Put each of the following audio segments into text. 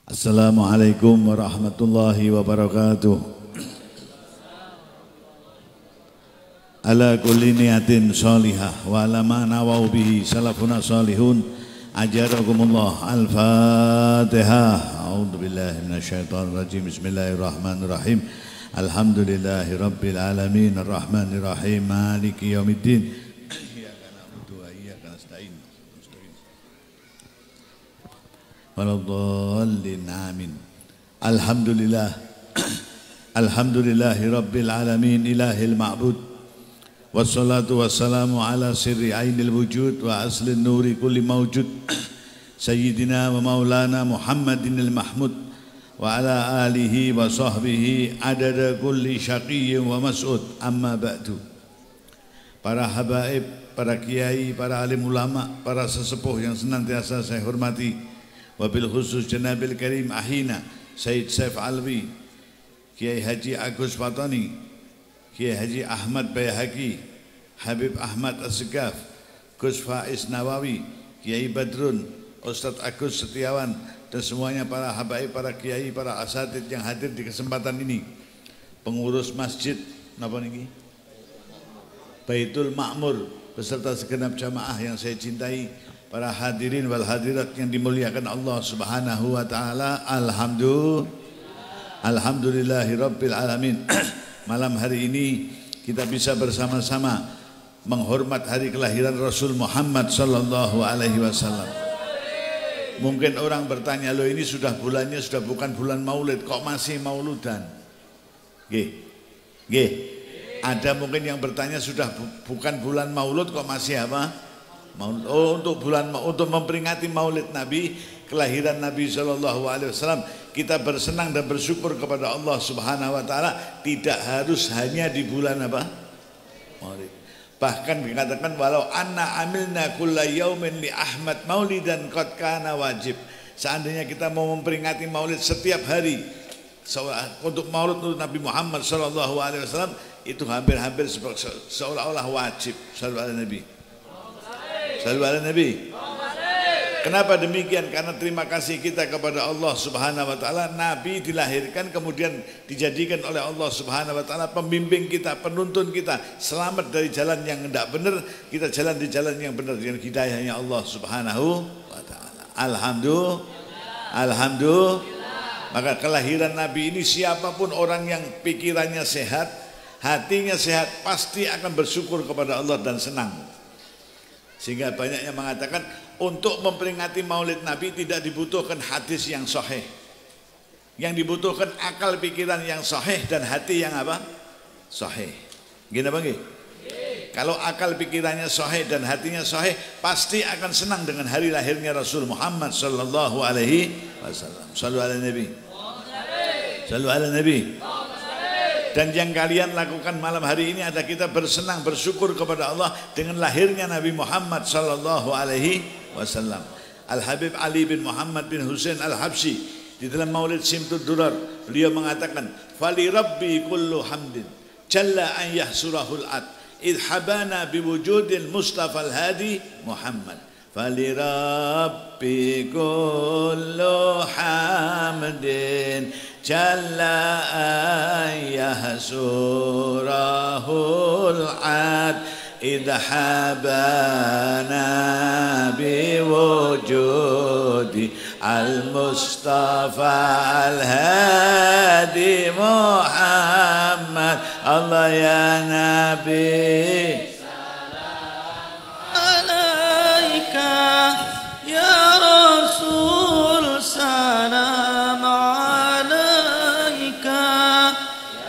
Assalamualaikum warahmatullahi wabarakatuh. Ala kulli niyatin sholihah wa ala ma nawau bihi salafuna sholihun ajarakumullah. Al-Fatihah. A'udzu billahi minasyaitonir rajim. Bismillahirrahmanirrahim. Alhamdulillahi rabbil alamin arrahmanir rahim maliki yaumiddin. Iyyaka na'budu wa iyyaka nasta'in. Waladhdallin amin. Alhamdulillah. Alhamdulillahi rabbil alamin ilahil ma'bud. Wassalatu wassalamu ala sirri ainil wujud wa aslin nuri kulli mawjud Sayyidina wa maulana Muhammadinil Mahmud wa ala alihi wa sahbihi adada kulli syaqiyyin wa mas'ud. Amma ba'du. Para habaib, para kiai, para alim ulama, para sesepuh yang senantiasa saya hormati, wabil khusus Janabil Karim Ahina Sayyid Saif Alwi, Kiai Haji Agus Fatani, Kiai Haji Ahmad Bayhaqi, Habib Ahmad As-Segaf, Gus Faiz Nawawi, Kiai Badrun, Ustadz Agus Setiawan, dan semuanya para habaib, para kiai, para asatid yang hadir di kesempatan ini, pengurus masjid napa niki? Baitul Ma'mur beserta segenap jamaah yang saya cintai, para hadirin wal hadirat yang dimuliakan Allah Subhanahu wa taala. Alhamdulillahi rabbil alamin. Malam hari ini kita bisa bersama-sama menghormat hari kelahiran Rasul Muhammad sallallahu alaihi wasallam. Mungkin orang bertanya, loh ini sudah bulannya sudah bukan bulan Maulid, kok masih mauludan? Nggih. Ada mungkin yang bertanya sudah bukan bulan Maulud kok masih apa? Maulid. Oh, untuk memperingati Maulid Nabi, kelahiran Nabi sallallahu alaihi wasallam, kita bersenang dan bersyukur kepada Allah Subhanahu wa taala, tidak harus hanya di bulan apa? Maulid. Bahkan dikatakan walau anna amilna kulla yaumin li Ahmad maulidan qad kana wajib. Seandainya kita mau memperingati Maulid setiap hari untuk Maulid untuk Nabi Muhammad sallallahu alaihi wasallam, itu hampir-hampir seolah-olah wajib. Shallallahu alaihi Nabi. Shallallahu alaihi Nabi. Kenapa demikian? Karena terima kasih kita kepada Allah Subhanahu wa taala, Nabi dilahirkan kemudian dijadikan oleh Allah Subhanahu wa taala pembimbing kita, penuntun kita, selamat dari jalan yang tidak benar, kita jalan di jalan yang benar dengan hidayahnya Allah Subhanahu wa taala. Alhamdulillah. Maka kelahiran Nabi ini, siapapun orang yang pikirannya sehat, hatinya sehat, pasti akan bersyukur kepada Allah dan senang. Sehingga banyak yang mengatakan untuk memperingati Maulid Nabi tidak dibutuhkan hadis yang sahih. Yang dibutuhkan akal pikiran yang sahih dan hati yang apa? Sahih. Gini apa nggih? Kalau akal pikirannya sahih dan hatinya sahih, pasti akan senang dengan hari lahirnya Rasul Muhammad sallallahu alaihi wasallam. Shallallahu alaihi Nabi. Shallallahu alaihi Nabi. Dan yang kalian lakukan malam hari ini adalah kita bersenang bersyukur kepada Allah dengan lahirnya Nabi Muhammad sallallahu alaihi wasallam. Al-Habib Ali bin Muhammad bin Husain Al-Habsyi di dalam Maulid Simtud Durar, beliau mengatakan, "Fali rabbi kullu hamdin jalla an yahsurahul ad id habana biwujudil Mustafa al-Hadi Muhammad. Fali rabbi kullu hamdin jalla yahsurahul ad idha habana biwujudi al-Mustafa al-Hadi Muhammad. Allah ya Nabi salam alaika ya Rasul salam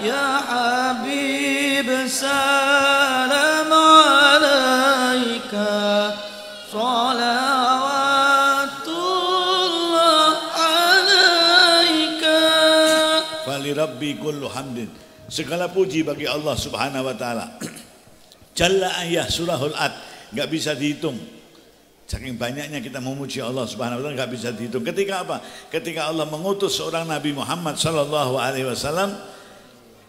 ya Habib salam alaika salawatullah alaika. Fali rabbi kullu hamdin, segala puji bagi Allah Subhanahu wa taala. Jalla an yahsurahul ad, enggak bisa dihitung. Saking banyaknya kita memuji Allah Subhanahu wa taala, enggak bisa dihitung. Ketika apa? Ketika Allah mengutus seorang Nabi Muhammad sallallahu alaihi wasallam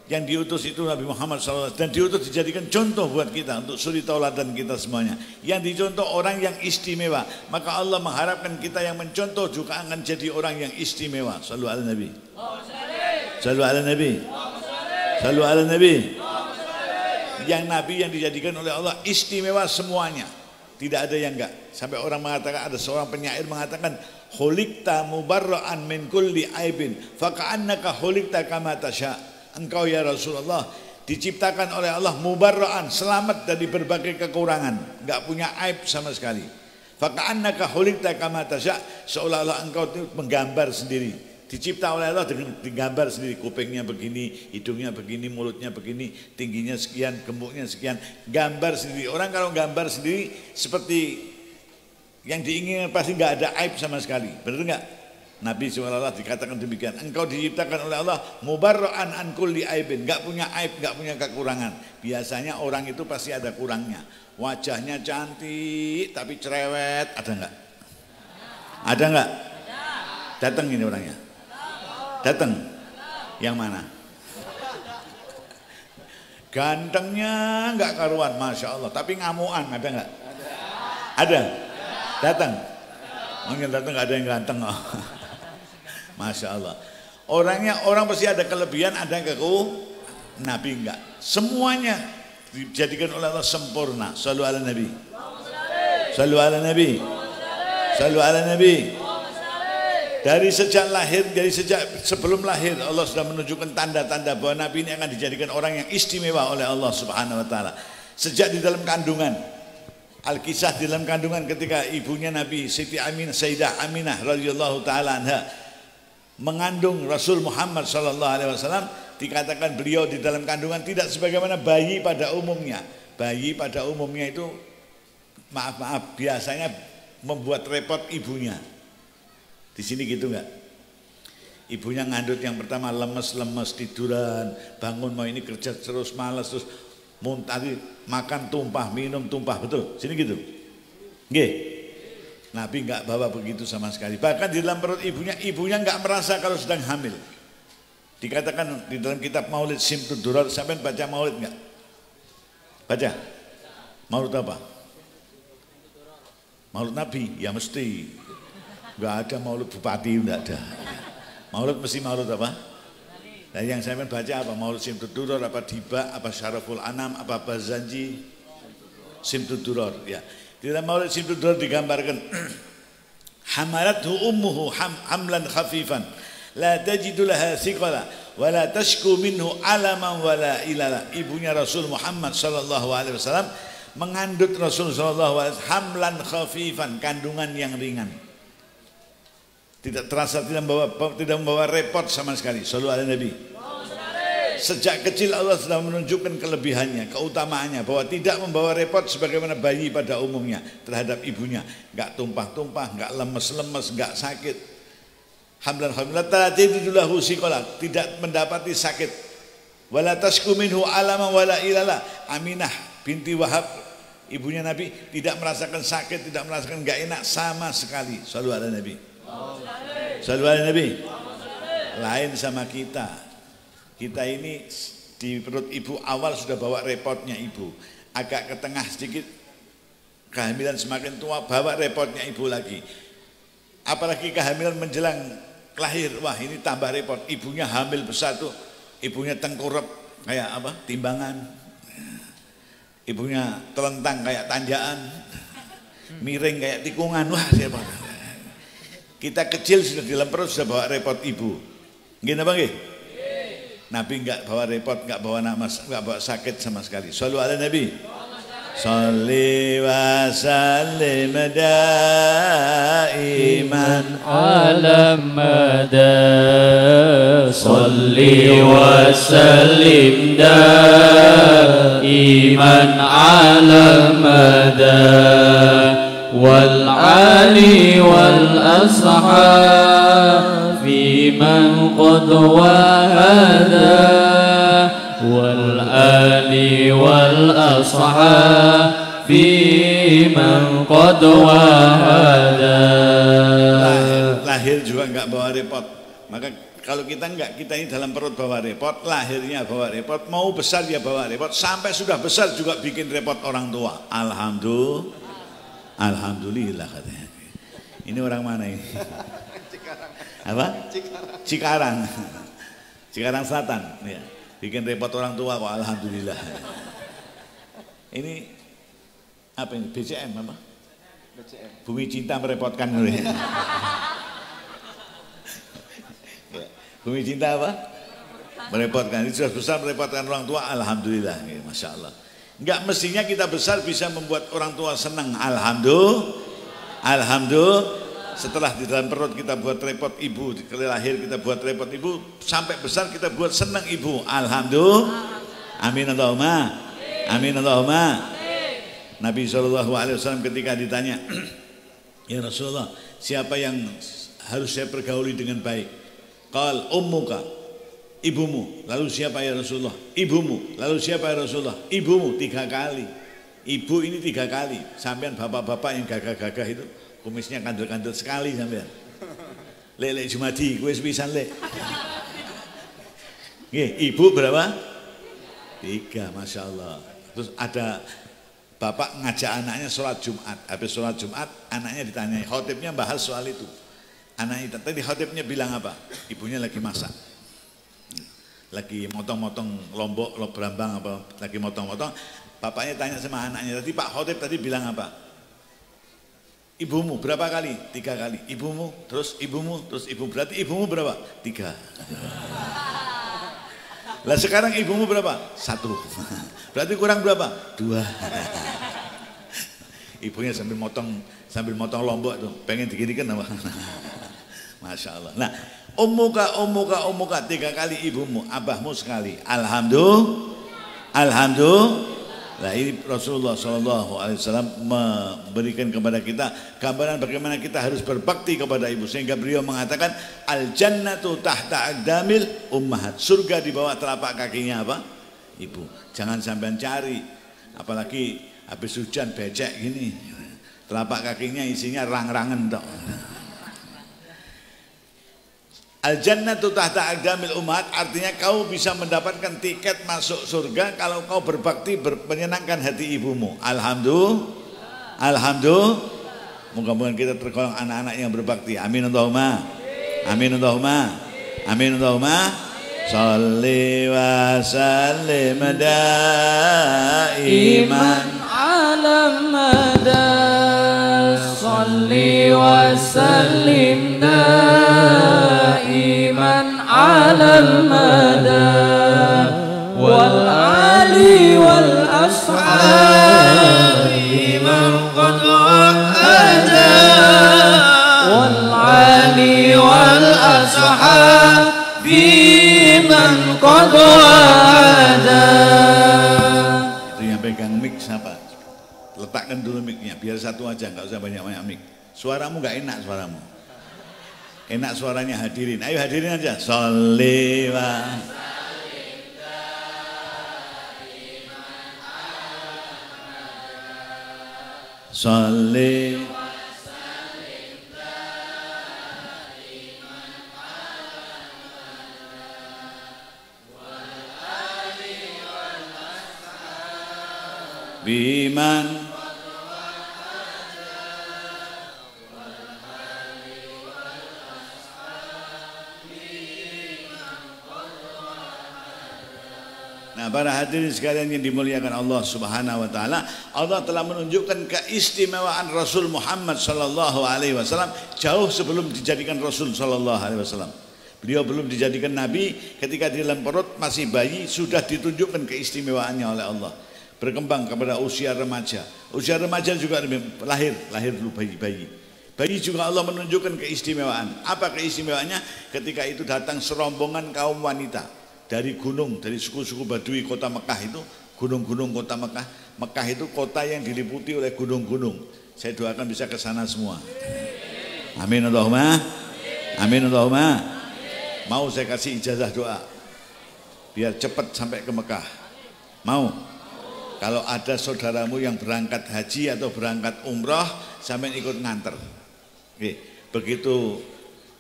Yang diutus itu Nabi Muhammad SAW, dan diutus dijadikan contoh buat kita untuk suri tauladan kita semuanya. Yang dicontoh orang yang istimewa, maka Allah mengharapkan kita yang mencontoh juga akan jadi orang yang istimewa. Sallu ala Nabi. Sallu ala Nabi. Sallu ala Nabi. Yang Nabi yang dijadikan oleh Allah istimewa semuanya, tidak ada yang enggak. Sampai orang mengatakan, ada seorang penyair mengatakan, khuliqta mubarra'an min kulli aibin faka'annaka khuliqta kama tasya. Engkau ya Rasulullah diciptakan oleh Allah mubarra'an, selamat dari berbagai kekurangan, enggak punya aib sama sekali. Faka'annaka khuliqta kama tasya, seolah-olah engkau itu menggambar sendiri, dicipta oleh Allah dengan digambar sendiri. Kupingnya begini, hidungnya begini, mulutnya begini, tingginya sekian, gemuknya sekian, gambar sendiri. Orang kalau gambar sendiri seperti yang diinginkan pasti enggak ada aib sama sekali, benar enggak? Nabi SAW dikatakan demikian, engkau diciptakan oleh Allah mubarra'an an kulli aibin, enggak punya aib, enggak punya kekurangan. Biasanya orang itu pasti ada kurangnya, wajahnya cantik tapi cerewet, ada enggak? Ada enggak? Datang ini orangnya, datang. Yang mana? Gantengnya enggak karuan, Masya Allah, tapi ngamuan, ada enggak? Ada? Datang? Mungkin datang enggak ada yang ganteng. Masya Allah. Orangnya, orang pasti ada kelebihan, ada kekurangan. Nabi enggak. Semuanya dijadikan oleh Allah sempurna. Sallu ala Nabi. Sallu ala Nabi. Sallu ala Nabi. Dari sejak lahir, dari sejak sebelum lahir, Allah sudah menunjukkan tanda-tanda bahwa Nabi ini akan dijadikan orang yang istimewa oleh Allah Subhanahu wa taala. Sejak di dalam kandungan. Al-Kisah di dalam kandungan ketika ibunya Nabi Siti Aminah, Sayyidah Aminah radhiyallahu taala anha mengandung Rasul Muhammad sallallahu alaihi wasallam, dikatakan beliau di dalam kandungan tidak sebagaimana bayi pada umumnya. Bayi pada umumnya itu maaf biasanya membuat repot ibunya. Di sini gitu enggak? Ibunya ngandut yang pertama lemes-lemes, tiduran, bangun mau ini kerja terus malas, terus muntah, makan tumpah, minum tumpah, betul? Sini gitu. Nggih. Nabi enggak bawa begitu sama sekali. Bahkan di dalam perut ibunya enggak merasa kalau sedang hamil. Dikatakan di dalam kitab Maulid Simtud Durar, sampai baca Maulid enggak? Baca. Maulid apa? Maulid Nabi, ya mesti. Enggak ada Maulid Bupati, enggak ada. Maulid mesti Maulid apa? Nah, yang saya baca apa? Maulid Simtud Durar, apa Diba, apa Syaraful Anam, apa Bazanji? Simtud Durar, ya. Di dalam Maulid Simtud Durar digambarkan hamalathu ummuhu hamlan khafifan la tajidu laha thiqala wa la tashku minhu alaman wa la ilala. Ibunya Rasul Muhammad sallallahu alaihi wasallam mengandut Rasul sallallahu alaihi wasallam hamlan khafifan, kandungan yang ringan. Tidak terasa, tidak membawa repot sama sekali. Sallu ala Nabi. Sejak kecil Allah sudah menunjukkan kelebihannya, keutamaannya, bahwa tidak membawa repot sebagaimana bayi pada umumnya terhadap ibunya. Enggak tumpah-tumpah, enggak lemes-lemes, enggak sakit. Hamlan lahu siqala, tidak mendapati sakit. Wala tasku minhu alama wala ilala. Aminah binti Wahab, ibunya Nabi, tidak merasakan sakit, tidak merasakan enggak enak sama sekali. Sallu ala Nabi. Sallu ala Nabi. Lain sama kita. Kita ini di perut ibu awal sudah bawa repotnya ibu, agak ke tengah sedikit kehamilan semakin tua bawa repotnya ibu lagi, apalagi kehamilan menjelang lahir, wah ini tambah repot. Ibunya hamil besar tuh, ibunya tengkurap kayak apa, timbangan, ibunya telentang kayak tanjaan, miring kayak tikungan, wah siapa. Kita kecil sudah di dalam perut sudah bawa repot ibu, gini apa nggih? Nabi enggak bawa repot, enggak bawa enggak bawa sakit sama sekali. Sallu ala Nabi. Salli wa sallim daiman ala mada. Salli wa sallim daiman ala mada. Wal ali wal ashab في من قد وهدى والآل والأصحاب في من قد وهدى. Lahir juga enggak bawa repot. Maka kalau kita enggak, kita ini dalam perut bawa repot, lahirnya bawa repot, mau besar ya bawa repot, sampai sudah besar juga bikin repot orang tua. Alhamdulillah katanya. Ini orang mana ini? Apa? Cikarang. Cikarang Selatan. Ya. Bikin repot orang tua kok alhamdulillah. Ini apa ini? BCM apa? BCM. Bumi Cinta merepotkan. Bumi Cinta apa? Merepotkan. Ini sudah besar merepotkan orang tua, alhamdulillah. Masya Allah. Enggak mestinya kita besar bisa membuat orang tua senang. Alhamdulillah. Setelah di dalam perut kita buat repot ibu, kali lahir kita buat repot ibu, sampai besar kita buat senang ibu. Alhamdulillah. Amin Allahumma. Amin Allahumma. Nabi SAW ketika ditanya, ya Rasulullah, siapa yang harus saya pergauli dengan baik? Qal ummuka, ibumu. Lalu siapa ya Rasulullah? Ibumu. Lalu siapa ya Rasulullah? Ibumu. 3 kali. Ibu ini 3 kali. Sampean bapak-bapak yang gagah-gagah itu kumisnya kandel-kandel sekali sampean. Lek Jumadi, kowe sepisan lek. Nggih, ibu berapa? 3, Masya Allah. Terus ada bapak ngajak anaknya sholat Jumat. Habis sholat Jumat, anaknya ditanyai, khotibnya bahas soal itu. Anaknya tadi khotibnya bilang apa? Ibunya lagi masak. Lagi motong-motong lombok, berambang apa, lagi motong-motong. Bapaknya tanya sama anaknya, tadi Pak Khotib tadi bilang apa? Ibumu berapa kali? 3 kali. Ibumu, terus ibumu, terus ibu. Berarti ibumu berapa? 3. Lah sekarang ibumu berapa? 1. Berarti kurang berapa? 2. Ibunya sambil motong lombok tuh, pengen diginikan apa? Masya Allah. Nah, ummuka 3 kali ibumu, abahmu sekali. Alhamdulillah. Nah ini Rasulullah SAW memberikan kepada kita gambaran bagaimana kita harus berbakti kepada ibu, sehingga beliau mengatakan al jannatu tahta aqdamil ummahat, surga di bawah telapak kakinya apa? Ibu. Jangan sampean cari, apalagi habis hujan becek gini, telapak kakinya isinya rang-rangan tok. Al-jannatu tahta aqdamil ummahat, artinya kau bisa mendapatkan tiket masuk surga kalau kau berbakti menyenangkan hati ibumu. Alhamdulillah. Moga-moga kita tergolong anak-anak yang berbakti. Amin Allahumma. Amin Allahumma. Amin Allahumma. Shalli wa sallim daiman ala mada. Shalli wa sallim daiman ala mada. Wal ali wal ashabi man qad wa'ada. Wal ali wal ashabi man qad wa'ada. Itu yang pegang mic siapa? Letakkan dulu mic-nya, biar satu aja, nggak usah banyak-banyak mic. Suaramu nggak enak suaramu. Enak suaranya hadirin. Ayo hadirin aja. Sholli wa Sholli biman Nah, para hadirin sekalian yang dimuliakan Allah Subhanahu wa taala, Allah telah menunjukkan keistimewaan Rasul Muhammad sallallahu alaihi wasallam jauh sebelum dijadikan Rasul sallallahu alaihi wasallam. Beliau belum dijadikan nabi, ketika di dalam perut masih bayi sudah ditunjukkan keistimewaannya oleh Allah. Berkembang kepada usia remaja. Usia remaja juga lahir dulu bayi. Bayi juga Allah menunjukkan keistimewaan. Apa keistimewaannya? Ketika itu datang serombongan kaum wanita dari gunung, dari suku-suku Badui kota Mekah itu, gunung-gunung kota Mekah. Mekah itu kota yang diliputi oleh gunung-gunung. Saya doakan bisa ke sana semua. Amin Allahumma. Amin Allahumma. Mau saya kasih ijazah doa biar cepat sampai ke Mekah. Mau? Kalau ada saudaramu yang berangkat haji atau berangkat umrah, sampai ikut nganter. Oke. Begitu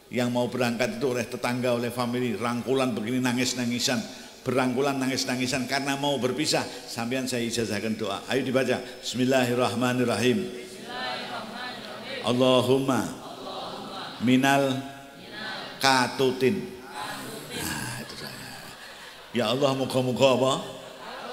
yang mau berangkat itu oleh tetangga, oleh family, rangkulan begini nangis-nangisan, berangkulan nangis-nangisan karena mau berpisah, sampean saya ijazahkan doa. Ayo dibaca. Bismillahirrahmanirrahim. Allahumma minal katutin. Nah, itu saya. Ya Allah, moga-moga apa?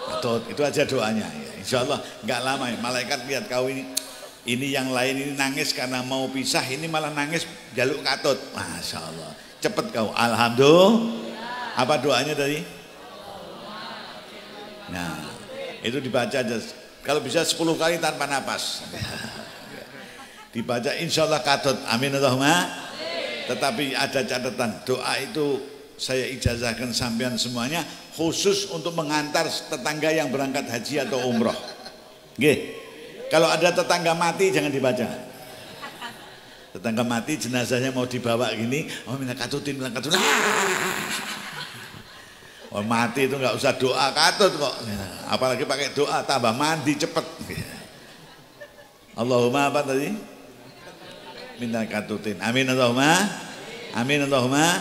Katut. Itu aja doanya. Ya, insya Allah nggak lama ya. Malaikat lihat kau ini yang lain ini nangis karena mau pisah, ini malah nangis jaluk katut. Masya Allah. Cepet kau. Alhamdulillah. Apa doanya tadi? Nah, itu dibaca aja. Kalau bisa 10 kali tanpa napas. Dibaca insya Allah katut. Amin Allahumma. Tetapi ada catatan, doa itu saya ijazahkan sampean semuanya khusus untuk mengantar tetangga yang berangkat haji atau umroh. Nggih. Kalau ada tetangga mati jangan dibaca. Tetangga mati jenazahnya mau dibawa gini, oh minta katutin, minta katut. Oh mati itu nggak usah doa katut kok. Apalagi pakai doa tambah mandi cepet. Allahumma apa tadi? Minta katutin. Amin Allahumma. Amin Allahumma.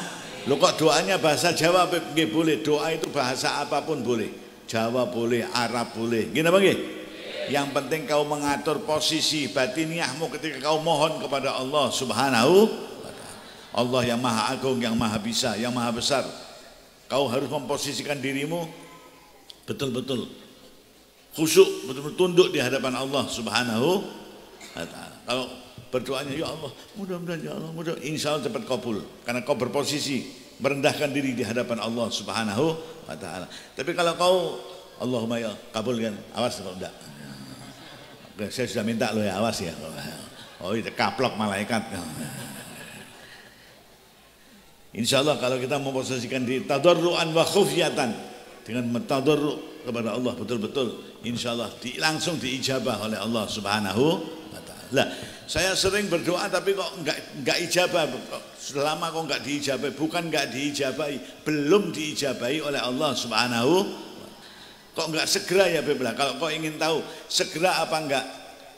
Lu kok doanya bahasa Jawa nggih boleh, doa itu bahasa apapun boleh. Jawa boleh, Arab boleh. Gini apa nggih? Yang penting kau mengatur posisi batiniahmu ketika kau mohon kepada Allah Subhanahu wa ta'ala. Allah yang maha agung, yang maha bisa, yang maha besar. Kau harus memposisikan dirimu betul-betul khusyuk, betul-betul tunduk di hadapan Allah Subhanahu wa ta'ala. Kalau berdoanya ya Allah, mudah-mudahan ya Allah, mudah, insya Allah cepat kabul karena kau berposisi merendahkan diri di hadapan Allah Subhanahu wa ta'ala. Tapi kalau kau Allahumma ya kabulkan, awas kalau enggak. Saya sudah minta lo ya, awas ya. Oh itu kaplok malaikat. Insya Allah kalau kita memposisikan diri tadarruan wa khufyatan, dengan mentadarru kepada Allah betul-betul, insya Allah langsung diijabah oleh Allah Subhanahu wa ta'ala. Saya sering berdoa tapi kok enggak ijabah. Selama kok enggak diijabahi, bukan enggak diijabahi, belum diijabahi oleh Allah Subhanahu. Kok enggak segera ya Bebla? Kalau kau ingin tahu segera apa enggak,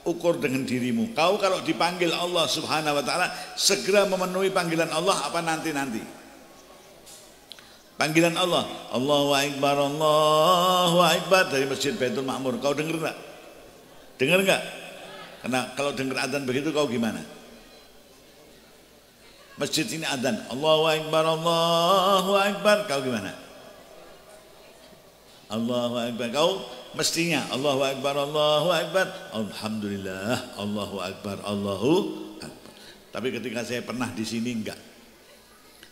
ukur dengan dirimu. Kau kalau dipanggil Allah Subhanahu wa ta'ala segera memenuhi panggilan Allah apa nanti-nanti? Panggilan Allah, Allahu Akbar, Allahu Akbar dari Masjid Baitul Ma'mur. Kau dengar enggak? Dengar enggak? Karena kalau dengar adzan begitu kau gimana? Masjid ini adzan, Allahu Akbar, Allahu Akbar. Kau gimana? Allahu Akbar. Kau mestinya Allahu Akbar, Allahu Akbar, alhamdulillah, Allahu Akbar, Allahu Akbar. Tapi ketika saya pernah di sini enggak.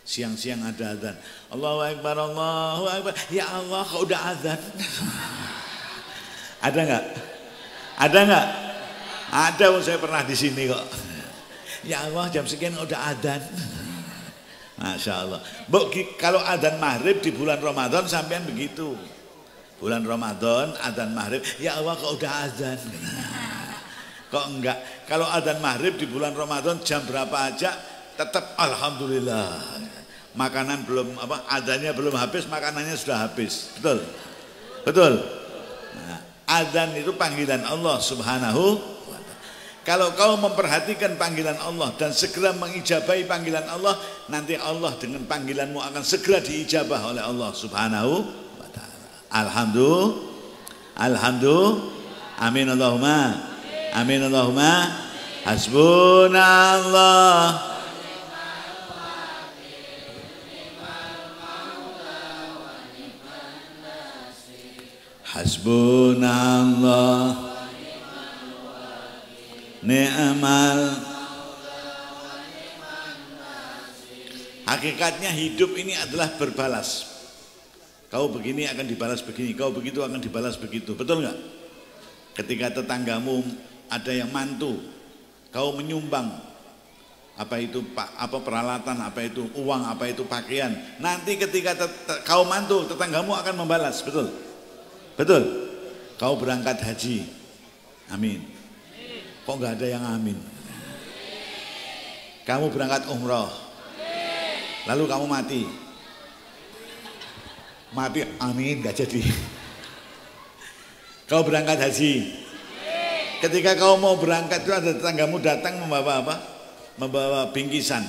Siang-siang ada azan. Allahu Akbar, Allahu Akbar. Ya Allah, kau udah azan. Ada enggak? Ada enggak? Ada, saya pernah di sini kok. Ya Allah, jam sekian udah azan. Masya Allah. Bu, kalau azan maghrib di bulan Ramadan sampean begitu. Bulan Ramadan adzan maghrib, ya Allah kok udah adzan. Kok enggak? Kalau adzan maghrib di bulan Ramadan jam berapa aja tetap alhamdulillah. Makanan belum apa, adzannya belum habis, makanannya sudah habis. Betul? Betul? Nah, adzan itu panggilan Allah Subhanahu wa ta'ala. Kalau kau memperhatikan panggilan Allah dan segera mengijabahi panggilan Allah, nanti Allah dengan panggilanmu akan segera diijabah oleh Allah Subhanahu. Alhamdulillah, alhamdulillah, amin Allahumma, amin Allahumma, hasbunallah, hasbunallah, ni'mal. Hakikatnya hidup ini adalah berbalas. Kau begini akan dibalas begini, kau begitu akan dibalas begitu. Betul nggak? Ketika tetanggamu ada yang mantu, kau menyumbang apa itu apa peralatan, apa itu uang, apa itu pakaian. Nanti ketika kau mantu, tetanggamu akan membalas. Betul? Betul? Kau berangkat haji, amin. Kok nggak ada yang amin? Kamu berangkat umroh, lalu kamu mati. Mati, amin, gak jadi. Kau berangkat haji, ketika kau mau berangkat itu ada tetanggamu datang membawa apa? Membawa bingkisan.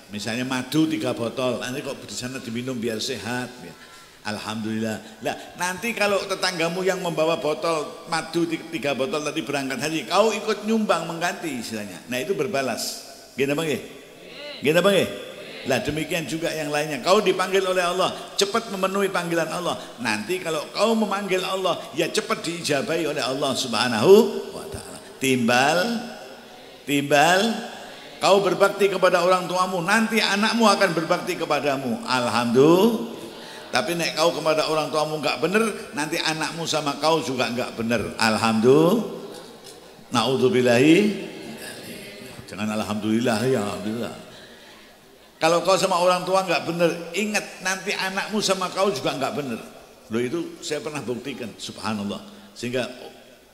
Misalnya madu 3 botol, nanti kok di sana diminum biar sehat. Ya. Alhamdulillah. Nah, nanti kalau tetanggamu yang membawa botol madu 3 botol tadi berangkat haji, kau ikut nyumbang mengganti istilahnya. Nah itu berbalas. Gini apa nggih? Gini apa nggih? Lah demikian juga yang lainnya. Kau dipanggil oleh Allah, cepat memenuhi panggilan Allah. Nanti kalau kau memanggil Allah, ya cepat diijabahi oleh Allah Subhanahu wa taala. Timbal kau berbakti kepada orang tuamu, nanti anakmu akan berbakti kepadamu. Alhamdulillah. Tapi nek kau kepada orang tuamu enggak benar, nanti anakmu sama kau juga enggak benar. Alhamdulillah. Naudzubillahi. Jangan alhamdulillah ya alhamdulillah. Kalau kau sama orang tua enggak benar, ingat nanti anakmu sama kau juga enggak benar. Loh itu saya pernah buktikan, subhanallah. Sehingga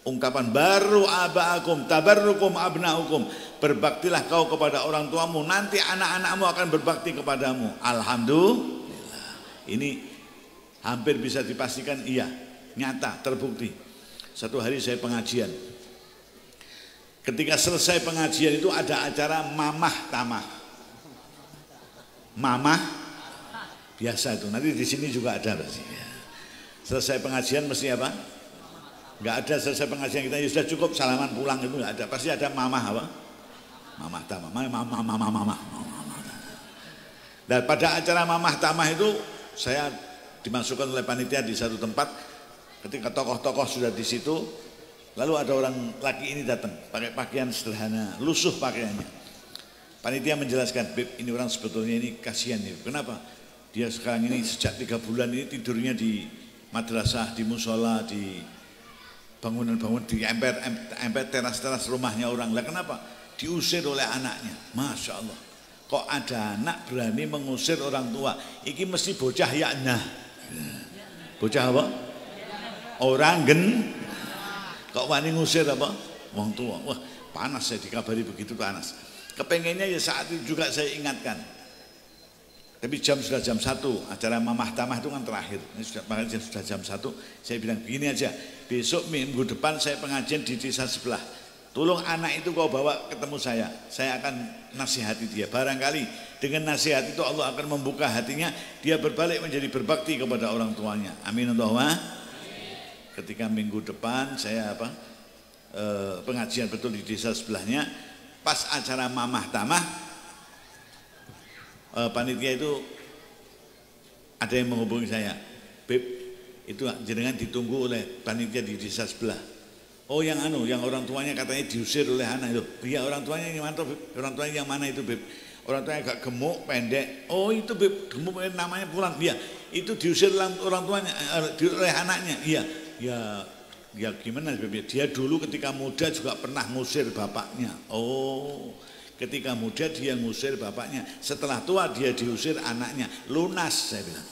ungkapan baru aba'akum tabarrukum abna'ukum, berbaktilah kau kepada orang tuamu, nanti anak-anakmu akan berbakti kepadamu. Alhamdulillah. Ini hampir bisa dipastikan iya, nyata, terbukti. Satu hari saya pengajian. Ketika selesai pengajian itu ada acara mamah tamah. Mamah biasa itu, nanti di sini juga ada. Selesai pengajian mesti apa? Enggak ada selesai pengajian kita ya sudah cukup salaman pulang, itu enggak ada. Pasti ada mamah apa? Mamah tamah. Mamah. Dan pada acara mamah tamah itu saya dimasukkan oleh panitia di satu tempat. Ketika tokoh-tokoh sudah di situ, lalu ada orang laki ini datang pakai pakaian sederhana, lusuh pakaiannya. Panitia menjelaskan, Beb, ini orang sebetulnya ini kasihan nih. Kenapa? Dia sekarang ini sejak 3 bulan ini tidurnya di madrasah, di musola, di bangunan-bangunan, di emper teras-teras rumahnya orang. Lah kenapa? Diusir oleh anaknya. Masya Allah. Kok ada anak berani mengusir orang tua? Iki mesti bocah yakna. Bocah apa? Orang gen. Kok wani ngusir apa? Wong tua. Wah, panas saya dikabari begitu, panas. Kepengennya ya saat itu juga saya ingatkan. Tapi sudah jam 1, acara mamah tamah itu kan terakhir. Ini sudah jam 1, saya bilang begini aja. Besok minggu depan saya pengajian di desa sebelah. Tolong anak itu kau bawa ketemu saya akan nasihati dia. Barangkali dengan nasihat itu Allah akan membuka hatinya, dia berbalik menjadi berbakti kepada orang tuanya. Amin Allahumma. Ketika minggu depan saya pengajian betul di desa sebelahnya, pas acara mamah tamah, panitia itu ada yang menghubungi saya, Beb, itu jenengan ditunggu oleh panitia di desa sebelah. Oh yang orang tuanya katanya diusir oleh anak itu. Iya, orang tuanya yang mana, Beb? Orang tuanya yang mana itu, Beb? Orang tuanya agak gemuk, pendek. Oh itu, Beb, gemuk namanya Pulang. Iya, itu diusir orang tuanya oleh anaknya. Iya, ya gimana, Beb? Dia dulu ketika muda juga pernah ngusir bapaknya. Oh, ketika muda dia ngusir bapaknya, setelah tua dia diusir anaknya. Lunas, saya bilang.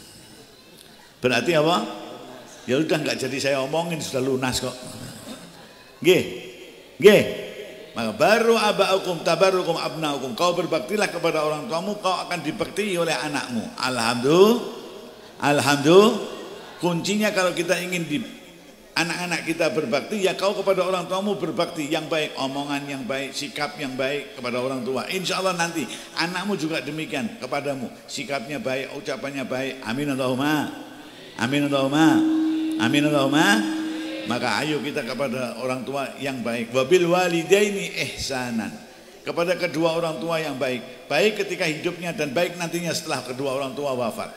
Berarti apa? Ya udah nggak jadi saya omongin, sudah lunas kok. Nggih. Maka baru aba'ukum tabarrukum abna'ukum. Kau berbaktilah kepada orang tuamu, kau akan dibakti oleh anakmu. Alhamdulillah. Kuncinya kalau kita ingin anak-anak kita berbakti, ya kau kepada orang tuamu berbakti yang baik, omongan yang baik, sikap yang baik kepada orang tua. Insya Allah nanti anakmu juga demikian kepadamu, sikapnya baik, ucapannya baik. Amin Allahumma. Amin Allahumma. Amin Allahumma. Maka ayo kita kepada orang tua yang baik. Wabil walidaini ihsanan. Kepada kedua orang tua yang baik. Baik ketika hidupnya dan baik nantinya setelah kedua orang tua wafat.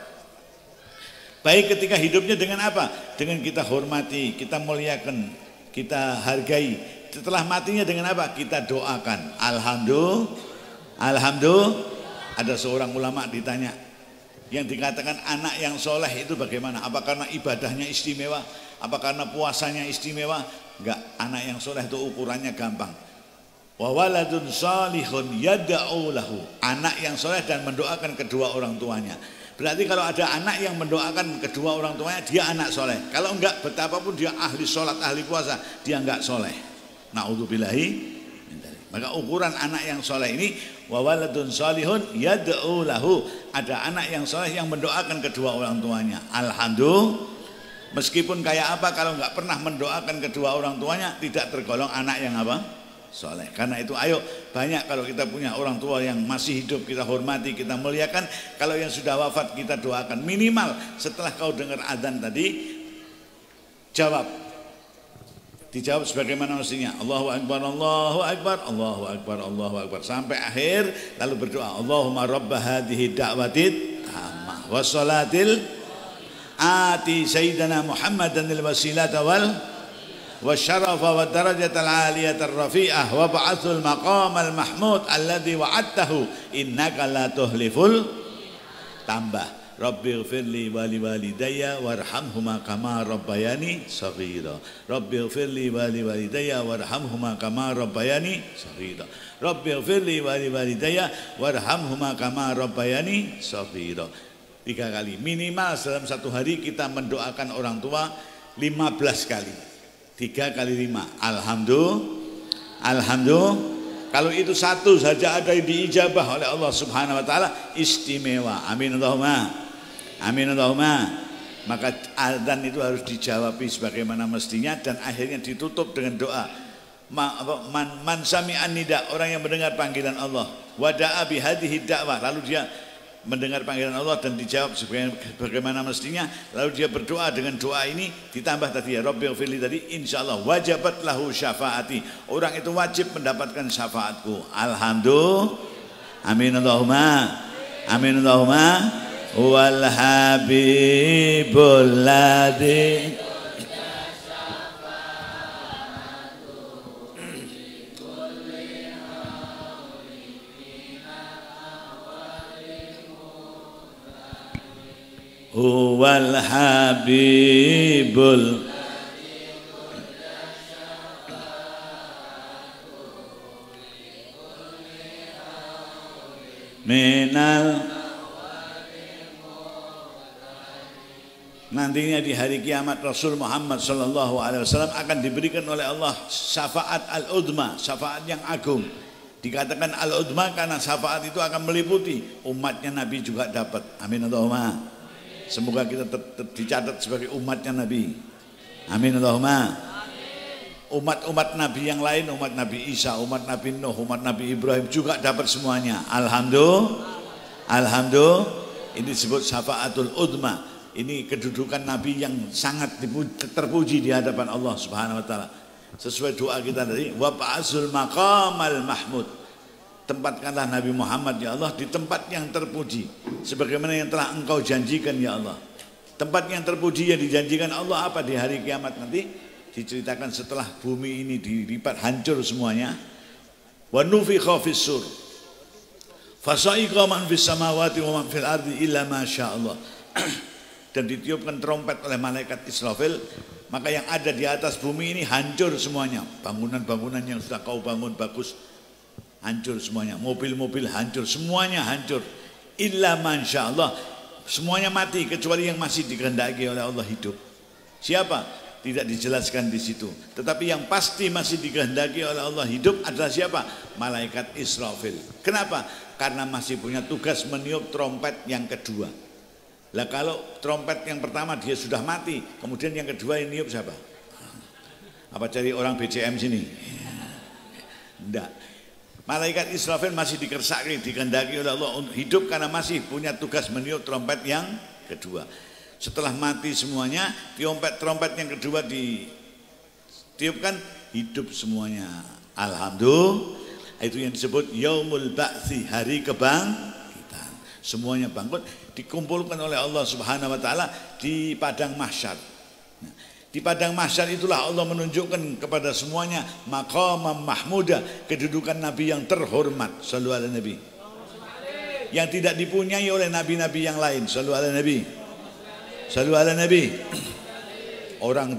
Baik ketika hidupnya dengan apa? Dengan kita hormati, kita muliakan, kita hargai. Setelah matinya dengan apa? Kita doakan. Alhamdulillah. Ada seorang ulama ditanya, yang dikatakan anak yang soleh itu bagaimana? Apa karena ibadahnya istimewa? Apa karena puasanya istimewa? Enggak, anak yang soleh itu ukurannya gampang. Wa waladun salihun yad'u lahu. Anak yang soleh dan mendoakan kedua orang tuanya. Berarti kalau ada anak yang mendoakan kedua orang tuanya, dia anak soleh. Kalau enggak, betapapun dia ahli sholat, ahli puasa, dia enggak soleh. Na'udzubillahi. Maka ukuran anak yang soleh ini, wa waladun salihun yad'u lahu. Ada anak yang soleh yang mendoakan kedua orang tuanya. Alhamdulillah. Meskipun kayak apa, kalau enggak pernah mendoakan kedua orang tuanya, tidak tergolong anak yang apa? soleh. Karena itu ayo banyak kalau kita punya orang tua yang masih hidup kita hormati, kita muliakan. Kalau yang sudah wafat kita doakan. Minimal setelah kau dengar adzan tadi jawab. Dijawab sebagaimana mestinya. Allahu akbar, Allahu akbar, Allahu akbar, Allahu akbar sampai akhir, lalu berdoa Allahumma rabb hadhihi da'watit tammah wassalatil ati sayyidina Muhammadan al-wasilata wal والشرف والدرجة العالية الرفيعة وبعث المقام المحمود الذي وعدته إنك لا تخلف tambah Rabbi ighfirli wa liwalidayya warhamhuma kama rabbayani shaghira Rabbi ighfirli wa liwalidayya warhamhuma kama rabbayani shaghira Rabbi ighfirli wa liwalidayya warhamhuma kama rabbayani shaghira 3 kali minimal dalam satu hari kita mendoakan orang tua 15 kali 3 kali 5 Alhamdulillah. Kalau itu satu saja ada yang diijabah oleh Allah Subhanahu wa taala istimewa. Amin Allahumma. Amin Allahumma. Maka adzan itu harus dijawab sebagaimana mestinya dan akhirnya ditutup dengan doa. Man sami'an nida, orang yang mendengar panggilan Allah. Wada'a bihadhihi da'wah, lalu dia mendengar panggilan Allah dan dijawab sebagaimana mestinya, lalu dia berdoa dengan doa ini ditambah tadi ya Rabbi ighfirli tadi, insyaallah wajabat lahu syafaati, orang itu wajib mendapatkan syafaatku. Alhamdulillah. Amin Allahumma. Amin Allahumma. Wal habibul ladzi huwal habibul minal. Nantinya di hari kiamat Rasul Muhammad sallallahu alaihi wasallam akan diberikan oleh Allah syafaat al-udma, syafaat yang agung. Dikatakan al-udma karena syafaat itu akan meliputi umatnya Nabi juga dapat. Amin Allahumma. Semoga kita dicatat sebagai umatnya Nabi. Amin Allahumma. Umat-umat Nabi yang lain, umat Nabi Isa, umat Nabi Nuh, umat Nabi Ibrahim juga dapat semuanya. Alhamdulillah. Alhamdulillah. Ini disebut syafaatul udma. Ini kedudukan Nabi yang sangat terpuji di hadapan Allah Subhanahu wa taala. Sesuai doa kita tadi, wa ba'sul maqamal mahmud. Tempatkanlah Nabi Muhammad ya Allah di tempat yang terpuji sebagaimana yang telah Engkau janjikan ya Allah. Tempat yang terpuji yang dijanjikan Allah apa di hari kiamat nanti? Diceritakan setelah bumi ini dilipat hancur semuanya. Wa nufikha fis-sur. Fasa'iqa man fis samawati wa man fil ardi illa ma sya'allah. Dan ditiupkan trompet oleh malaikat Israfil, maka yang ada di atas bumi ini hancur semuanya. Bangunan-bangunan yang sudah kau bangun bagus hancur semuanya, mobil-mobil hancur, semuanya hancur. Illa masya Allah, semuanya mati kecuali yang masih dikehendaki oleh Allah hidup. Siapa? Tidak dijelaskan di situ. Tetapi yang pasti masih dikehendaki oleh Allah hidup adalah siapa? Malaikat Israfil. Kenapa? Karena masih punya tugas meniup trompet yang kedua. Lah kalau trompet yang pertama dia sudah mati, kemudian yang kedua yang niup siapa? Apa cari orang BCM sini? Enggak. Malaikat Israfil masih dikersaki, dikehendaki oleh Allah untuk hidup karena masih punya tugas meniup trompet yang kedua. Setelah mati semuanya, trompet yang kedua ditiupkan, hidup semuanya. Alhamdulillah. Itu yang disebut Yaumul Ba'tsi, hari kebangkitan. Semuanya bangkit, dikumpulkan oleh Allah Subhanahu wa taala di padang mahsyar. Nah, di padang mahsyar itulah Allah menunjukkan kepada semuanya maqamam mahmuda, kedudukan nabi yang terhormat, sallu ala nabi. Yang tidak dipunyai oleh nabi-nabi yang lain, sallu ala nabi. Sallu ala nabi. Orang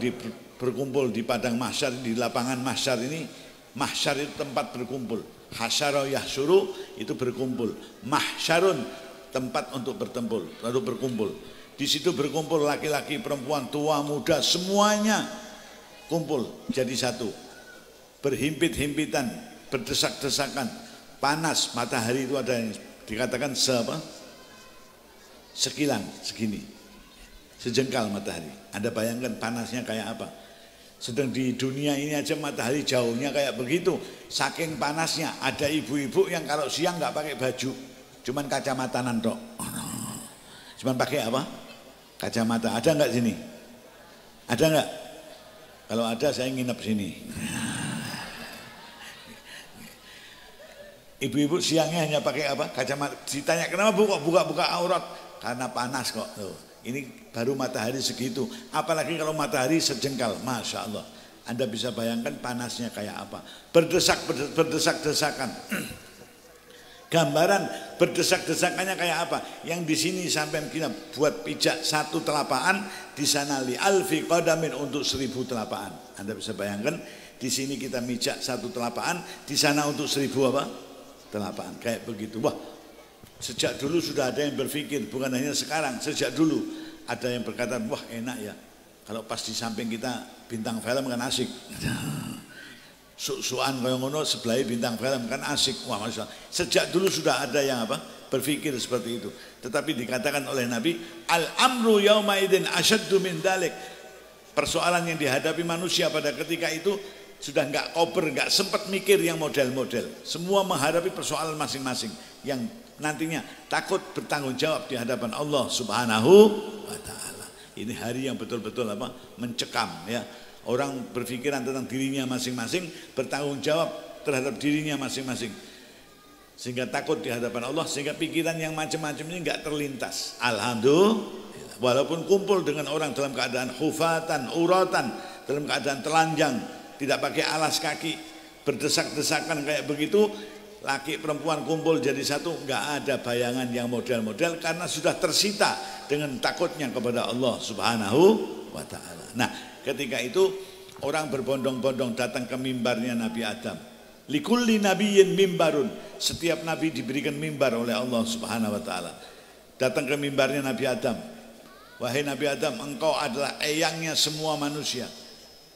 berkumpul di padang mahsyar, di lapangan mahsyar ini. Mahsyar itu tempat berkumpul. Hasyara yahsyuru itu berkumpul. Mahsyarun tempat untuk bertempur, lalu berkumpul. Di situ berkumpul laki-laki, perempuan, tua, muda, semuanya kumpul jadi satu. Berhimpit-himpitan, berdesak-desakan, panas, matahari itu ada yang dikatakan sekilan, segini. Sejengkal matahari. Anda bayangkan panasnya kayak apa? Sedang di dunia ini aja matahari jauhnya kayak begitu, saking panasnya. Ada ibu-ibu yang kalau siang nggak pakai baju, cuman kacamata nantok. Cuman pakai apa? Kacamata. Ada nggak sini? Ada nggak? Kalau ada saya nginep sini. Ibu-ibu siangnya hanya pakai apa? Kacamata. Ditanya kenapa bu kok buka-buka aurat? Karena panas kok. Tuh. Ini baru matahari segitu. Apalagi kalau matahari sejengkal. Masya Allah. Anda bisa bayangkan panasnya kayak apa. Berdesak-desakan. Gambaran berdesak-desakannya kayak apa? Yang di sini sampai kita buat pijak 1 telapaan, di sana li alfi qadamin untuk 1000 telapaan. Anda bisa bayangkan di sini kita mijak 1 telapaan, di sana untuk 1000 apa? Telapaan. Kayak begitu. Wah, sejak dulu sudah ada yang berpikir, bukan hanya sekarang, sejak dulu ada yang berkata, wah enak ya, kalau pas di samping kita bintang film kan asik. Suan kaya ngono sebelah bintang film kan asik. Wah masya Allah. Sejak dulu sudah ada yang apa? Berpikir seperti itu. Tetapi dikatakan oleh Nabi, al-amru yauma idzin asyaddu min dalik. Persoalan yang dihadapi manusia pada ketika itu sudah nggak kober, nggak sempat mikir yang model-model. Semua menghadapi persoalan masing-masing yang nantinya takut bertanggung jawab di hadapan Allah Subhanahu wa taala. Ini hari yang betul-betul apa? Mencekam ya. Orang berpikiran tentang dirinya masing-masing, bertanggung jawab terhadap dirinya masing-masing. Sehingga takut di hadapan Allah, sehingga pikiran yang macam-macam ini enggak terlintas. Alhamdulillah. Walaupun kumpul dengan orang dalam keadaan khufatan, uratan, dalam keadaan telanjang, tidak pakai alas kaki, berdesak-desakan kayak begitu, laki perempuan kumpul jadi satu, enggak ada bayangan yang model-model karena sudah tersita dengan takutnya kepada Allah Subhanahu wa taala. Nah, ketika itu orang berbondong-bondong datang ke mimbarnya Nabi Adam. Likulli nabiyyin mimbarun. Setiap nabi diberikan mimbar oleh Allah Subhanahu wa taala. Datang ke mimbarnya Nabi Adam. Wahai Nabi Adam, engkau adalah eyangnya semua manusia.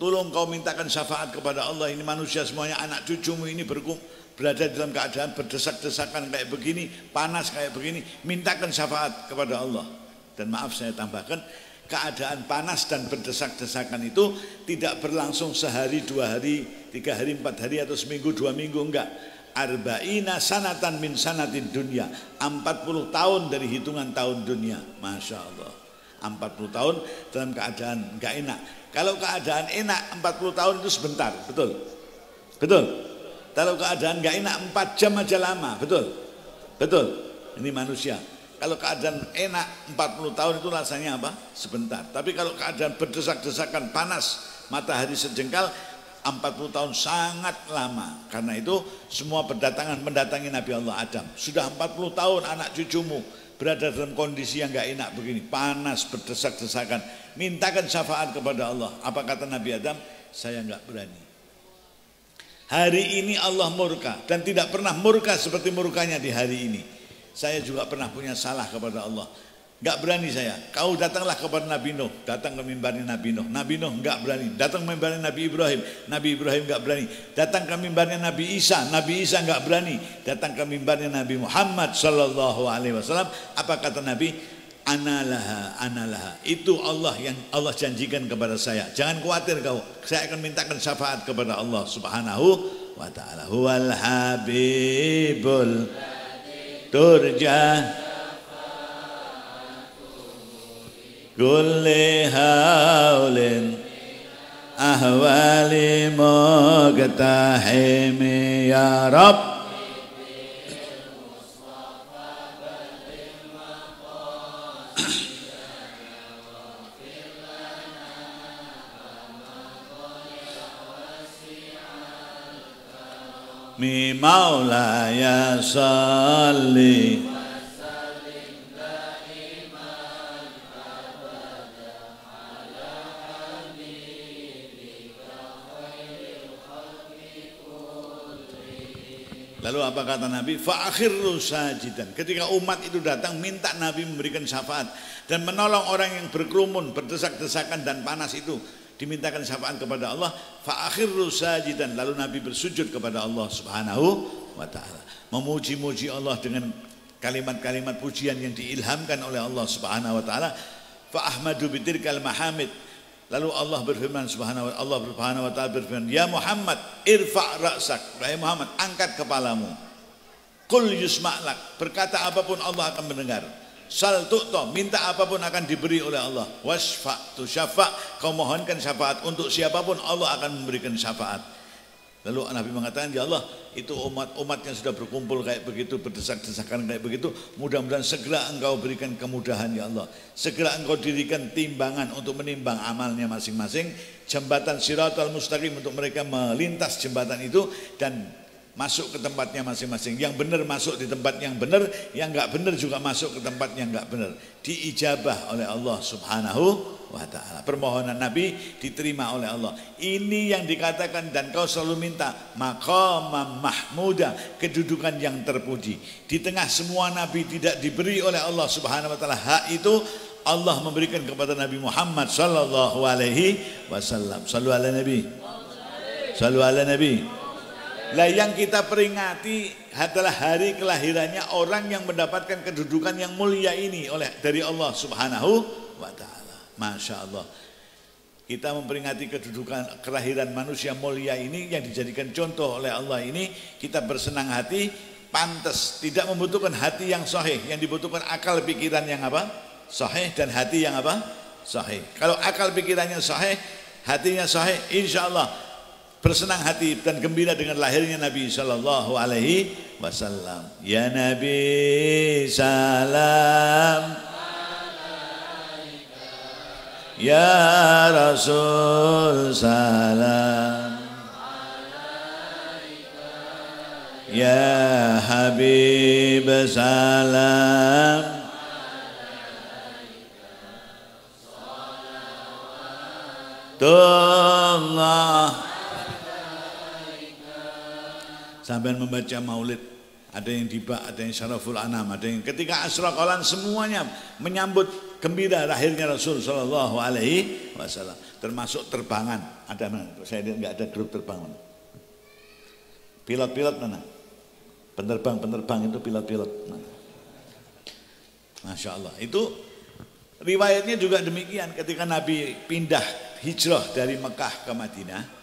Tolong kau mintakan syafaat kepada Allah. Ini manusia semuanya, anak cucumu ini berada dalam keadaan berdesak-desakan kayak begini, panas kayak begini, mintakan syafaat kepada Allah. Dan maaf saya tambahkan, keadaan panas dan berdesak-desakan itu tidak berlangsung sehari, 2 hari, 3 hari, 4 hari atau seminggu, 2 minggu, enggak. Arba'ina sanatan min sanatin dunia, 40 tahun dari hitungan tahun dunia. Masya Allah, 40 tahun dalam keadaan enggak enak. Kalau keadaan enak 40 tahun itu sebentar, betul? Betul? Kalau keadaan enggak enak 4 jam aja lama, betul? Betul? Ini manusia. Kalau keadaan enak 40 tahun itu rasanya apa? Sebentar. Tapi kalau keadaan berdesak-desakan, panas, matahari sejengkal, 40 tahun sangat lama. Karena itu semua mendatangi Nabi Allah Adam. Sudah 40 tahun anak cucumu berada dalam kondisi yang enggak enak begini, panas, berdesak-desakan. Mintakan syafaat kepada Allah. Apa kata Nabi Adam? Saya enggak berani. Hari ini Allah murka dan tidak pernah murka seperti murkanya di hari ini. Saya juga pernah punya salah kepada Allah. Enggak berani saya. Kau datanglah kepada Nabi Nuh, datang ke mimbarnya Nabi Nuh. Nabi Nuh enggak berani. Datang ke mimbarnya Nabi Ibrahim, Nabi Ibrahim enggak berani. Datang ke mimbarnya Nabi Isa, Nabi Isa enggak berani. Datang ke mimbarnya Nabi Muhammad sallallahu alaihi wasallam, apa kata Nabi? Analaha, analaha. Itu Allah yang Allah janjikan kepada saya. Jangan khawatir kau. Saya akan mintakan syafaat kepada Allah Subhanahu wa taala. Huwal habibul turja kulli haulin ahwali muqtahimi ya Rabb. Mi maulaya salli Lalu apa kata Nabi? Fa'akhirru sajidan. Ketika umat itu datang minta Nabi memberikan syafaat dan menolong orang yang berkerumun, berdesak-desakan dan panas itu, dimintakan syafaat kepada Allah. Fa'akhirru sajidan. Lalu Nabi bersujud kepada Allah Subhanahu wa taala, memuji-muji Allah dengan kalimat-kalimat pujian yang diilhamkan oleh Allah Subhanahu wa taala. Fa ahmadu bitirkal mahamid. Lalu Allah berfirman Allah Subhanahu wa taala berfirman, "Ya Muhammad, irfa' ra'sak." Wahai Muhammad, angkat kepalamu. Qul yusma'lak. Berkata apapun Allah akan mendengar. Sal tu'ta, minta apapun akan diberi oleh Allah. Wasfa' tu syafa', kau mohonkan syafaat untuk siapapun Allah akan memberikan syafaat. Lalu Nabi mengatakan, ya Allah, itu umat yang sudah berkumpul kayak begitu, berdesak-desakan kayak begitu, mudah-mudahan segera engkau berikan kemudahan ya Allah. Segera engkau dirikan timbangan untuk menimbang amalnya masing-masing, jembatan Shiratal Mustaqim untuk mereka melintas jembatan itu dan masuk ke tempatnya masing-masing. Yang benar masuk di tempat yang benar, yang enggak benar juga masuk ke tempat yang enggak benar. Diijabah oleh Allah Subhanahu wa ta'ala. Permohonan Nabi diterima oleh Allah. Ini yang dikatakan dan kau selalu minta maqamam mahmuda, kedudukan yang terpuji. Di tengah semua Nabi tidak diberi oleh Allah Subhanahu wa ta'ala hak itu, Allah memberikan kepada Nabi Muhammad sallallahu alaihi wasallam. Sallu ala Nabi. Sallu ala Nabi. Lah yang kita peringati adalah hari kelahirannya orang yang mendapatkan kedudukan yang mulia ini dari Allah Subhanahu wa ta'ala. Masya Allah. Kita memperingati kedudukan kelahiran manusia mulia ini yang dijadikan contoh oleh Allah ini, kita bersenang hati, pantas, tidak membutuhkan hati yang sahih, yang dibutuhkan akal pikiran yang apa? Sahih, dan hati yang apa? Sahih. Kalau akal pikirannya sahih, hatinya sahih, insya Allah bersenang hati dan gembira dengan lahirnya Nabi Sallallahu Alaihi Wasallam. Ya Nabi salam, ya Rasul salam, ya Habib salam, Allah. Sampai membaca maulid, ada yang tiba, ada yang syaraful anam, ada yang ketika asraqalan, semuanya menyambut gembira lahirnya Rasul Sallallahu Alaihi Wasallam. Termasuk terbangan, ada mana? Saya lihat nggak ada grup terbang. Pilot-pilot mana? Penerbang itu pilot-pilot. Masya Allah. Itu riwayatnya juga demikian. Ketika Nabi pindah hijrah dari Mekah ke Madinah,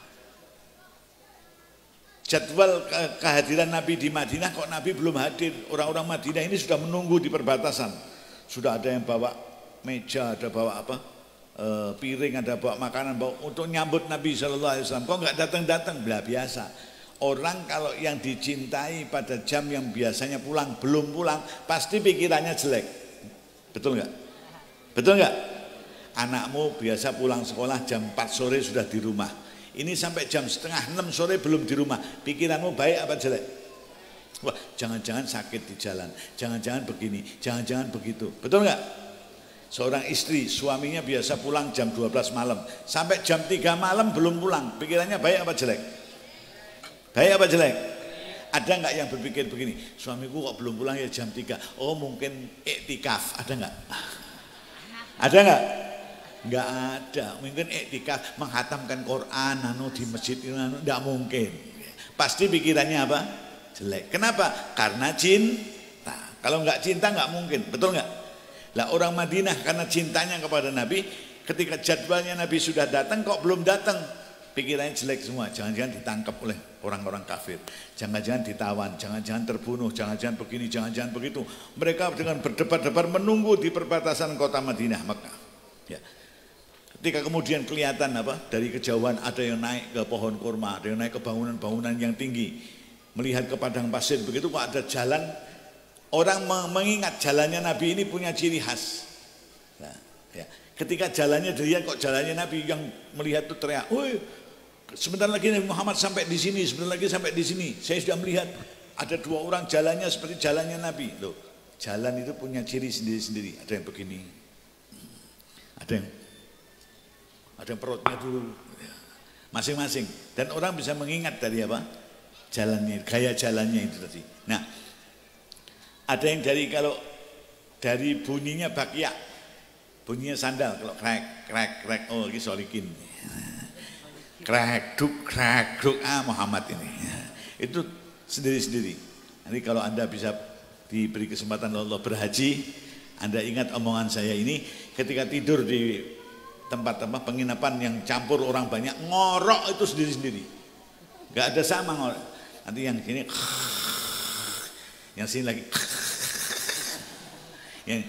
jadwal kehadiran Nabi di Madinah kok Nabi belum hadir. Orang-orang Madinah ini sudah menunggu di perbatasan. Sudah ada yang bawa meja, ada bawa apa? Piring, ada bawa makanan, bawa untuk nyambut Nabi Sallallahu Alaihi Wasallam. Kok nggak datang-datang? Belah biasa. Orang kalau yang dicintai pada jam yang biasanya pulang belum pulang, pasti pikirannya jelek. Betul nggak? Betul nggak? Anakmu biasa pulang sekolah jam 4 sore sudah di rumah. Ini sampai jam setengah 6 sore belum di rumah. Pikiranmu baik apa jelek? Wah, jangan-jangan sakit di jalan, jangan-jangan begini, jangan-jangan begitu. Betul nggak? Seorang istri, suaminya biasa pulang jam 12 malam, sampai jam 3 malam belum pulang. Pikirannya baik apa jelek? Baik apa jelek? Ada nggak yang berpikir begini, suamiku kok belum pulang ya jam 3? Oh mungkin iktikaf, ada nggak? Ada nggak? Nggak ada. Mungkin iktikaf menghatamkan Quran di masjid itu, nggak mungkin. Pasti pikirannya apa? Jelek. Kenapa? Karena cinta. Kalau nggak cinta nggak mungkin. Betul nggak? Lah orang Madinah karena cintanya kepada Nabi, ketika jadwalnya Nabi sudah datang kok belum datang, pikirannya jelek semua. Jangan-jangan ditangkap oleh orang-orang kafir, jangan-jangan ditawan, jangan-jangan terbunuh, jangan-jangan begini, jangan-jangan begitu. Mereka dengan berdebar-debar menunggu di perbatasan kota Madinah, Mekah. Ya. Ketika kemudian kelihatan apa? Dari kejauhan ada yang naik ke pohon kurma, ada yang naik ke bangunan-bangunan yang tinggi, melihat ke padang pasir, begitu kok ada jalan. Orang mengingat jalannya Nabi ini punya ciri khas. Nah, ya. Ketika jalannya dilihat kok jalannya Nabi, yang melihat itu teriak, "Woi, sebentar lagi Nabi Muhammad sampai di sini, sebentar lagi sampai di sini. Saya sudah melihat ada 2 orang jalannya seperti jalannya Nabi." Loh, jalan itu punya ciri sendiri-sendiri. Ada yang begini, ada yang perutnya dulu, masing-masing. Dan orang bisa mengingat dari apa? Jalannya, gaya jalannya itu tadi. Nah, ada yang kalau dari bunyinya bakyak, bunyinya sandal, kalau krek, oh ini solikin, krek duk, Muhammad ini, itu sendiri-sendiri. Nanti kalau Anda bisa diberi kesempatan Allah berhaji, Anda ingat omongan saya ini, ketika tidur di tempat penginapan yang campur orang banyak, ngorok itu sendiri-sendiri. Gak ada sama ngorok. Nanti yang sini, yang sini lagi, yang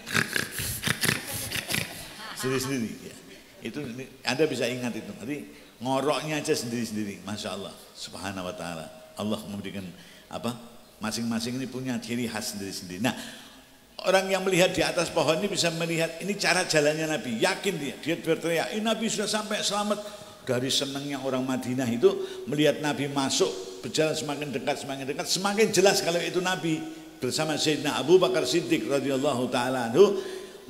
sendiri-sendiri. Ya. Itu Anda bisa ingat itu. Nanti ngoroknya aja sendiri-sendiri. Masya Allah, subhanahu wa ta'ala. Allah memberikan apa? Masing-masing ini punya ciri khas sendiri-sendiri. Nah, orang yang melihat di atas pohon ini bisa melihat ini cara jalannya Nabi. Yakin dia berteriak, ini Nabi sudah sampai selamat. Dari senangnya orang Madinah itu melihat Nabi masuk, berjalan semakin dekat, semakin jelas kalau itu Nabi bersama Sayyidina Abu Bakar Siddiq radhiyallahu taala anhu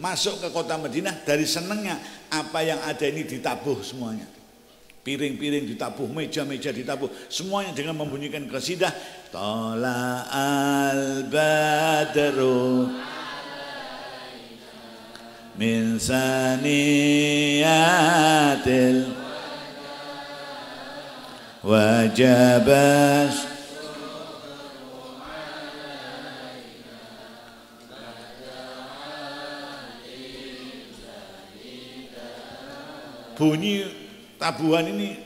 masuk ke kota Madinah. Dari senangnya apa yang ada ini ditabuh semuanya. Piring-piring ditabuh, meja-meja ditabuh, semuanya dengan membunyikan qasidah Tala al-badru min saniyatil wajabas bunyi tabuhan ini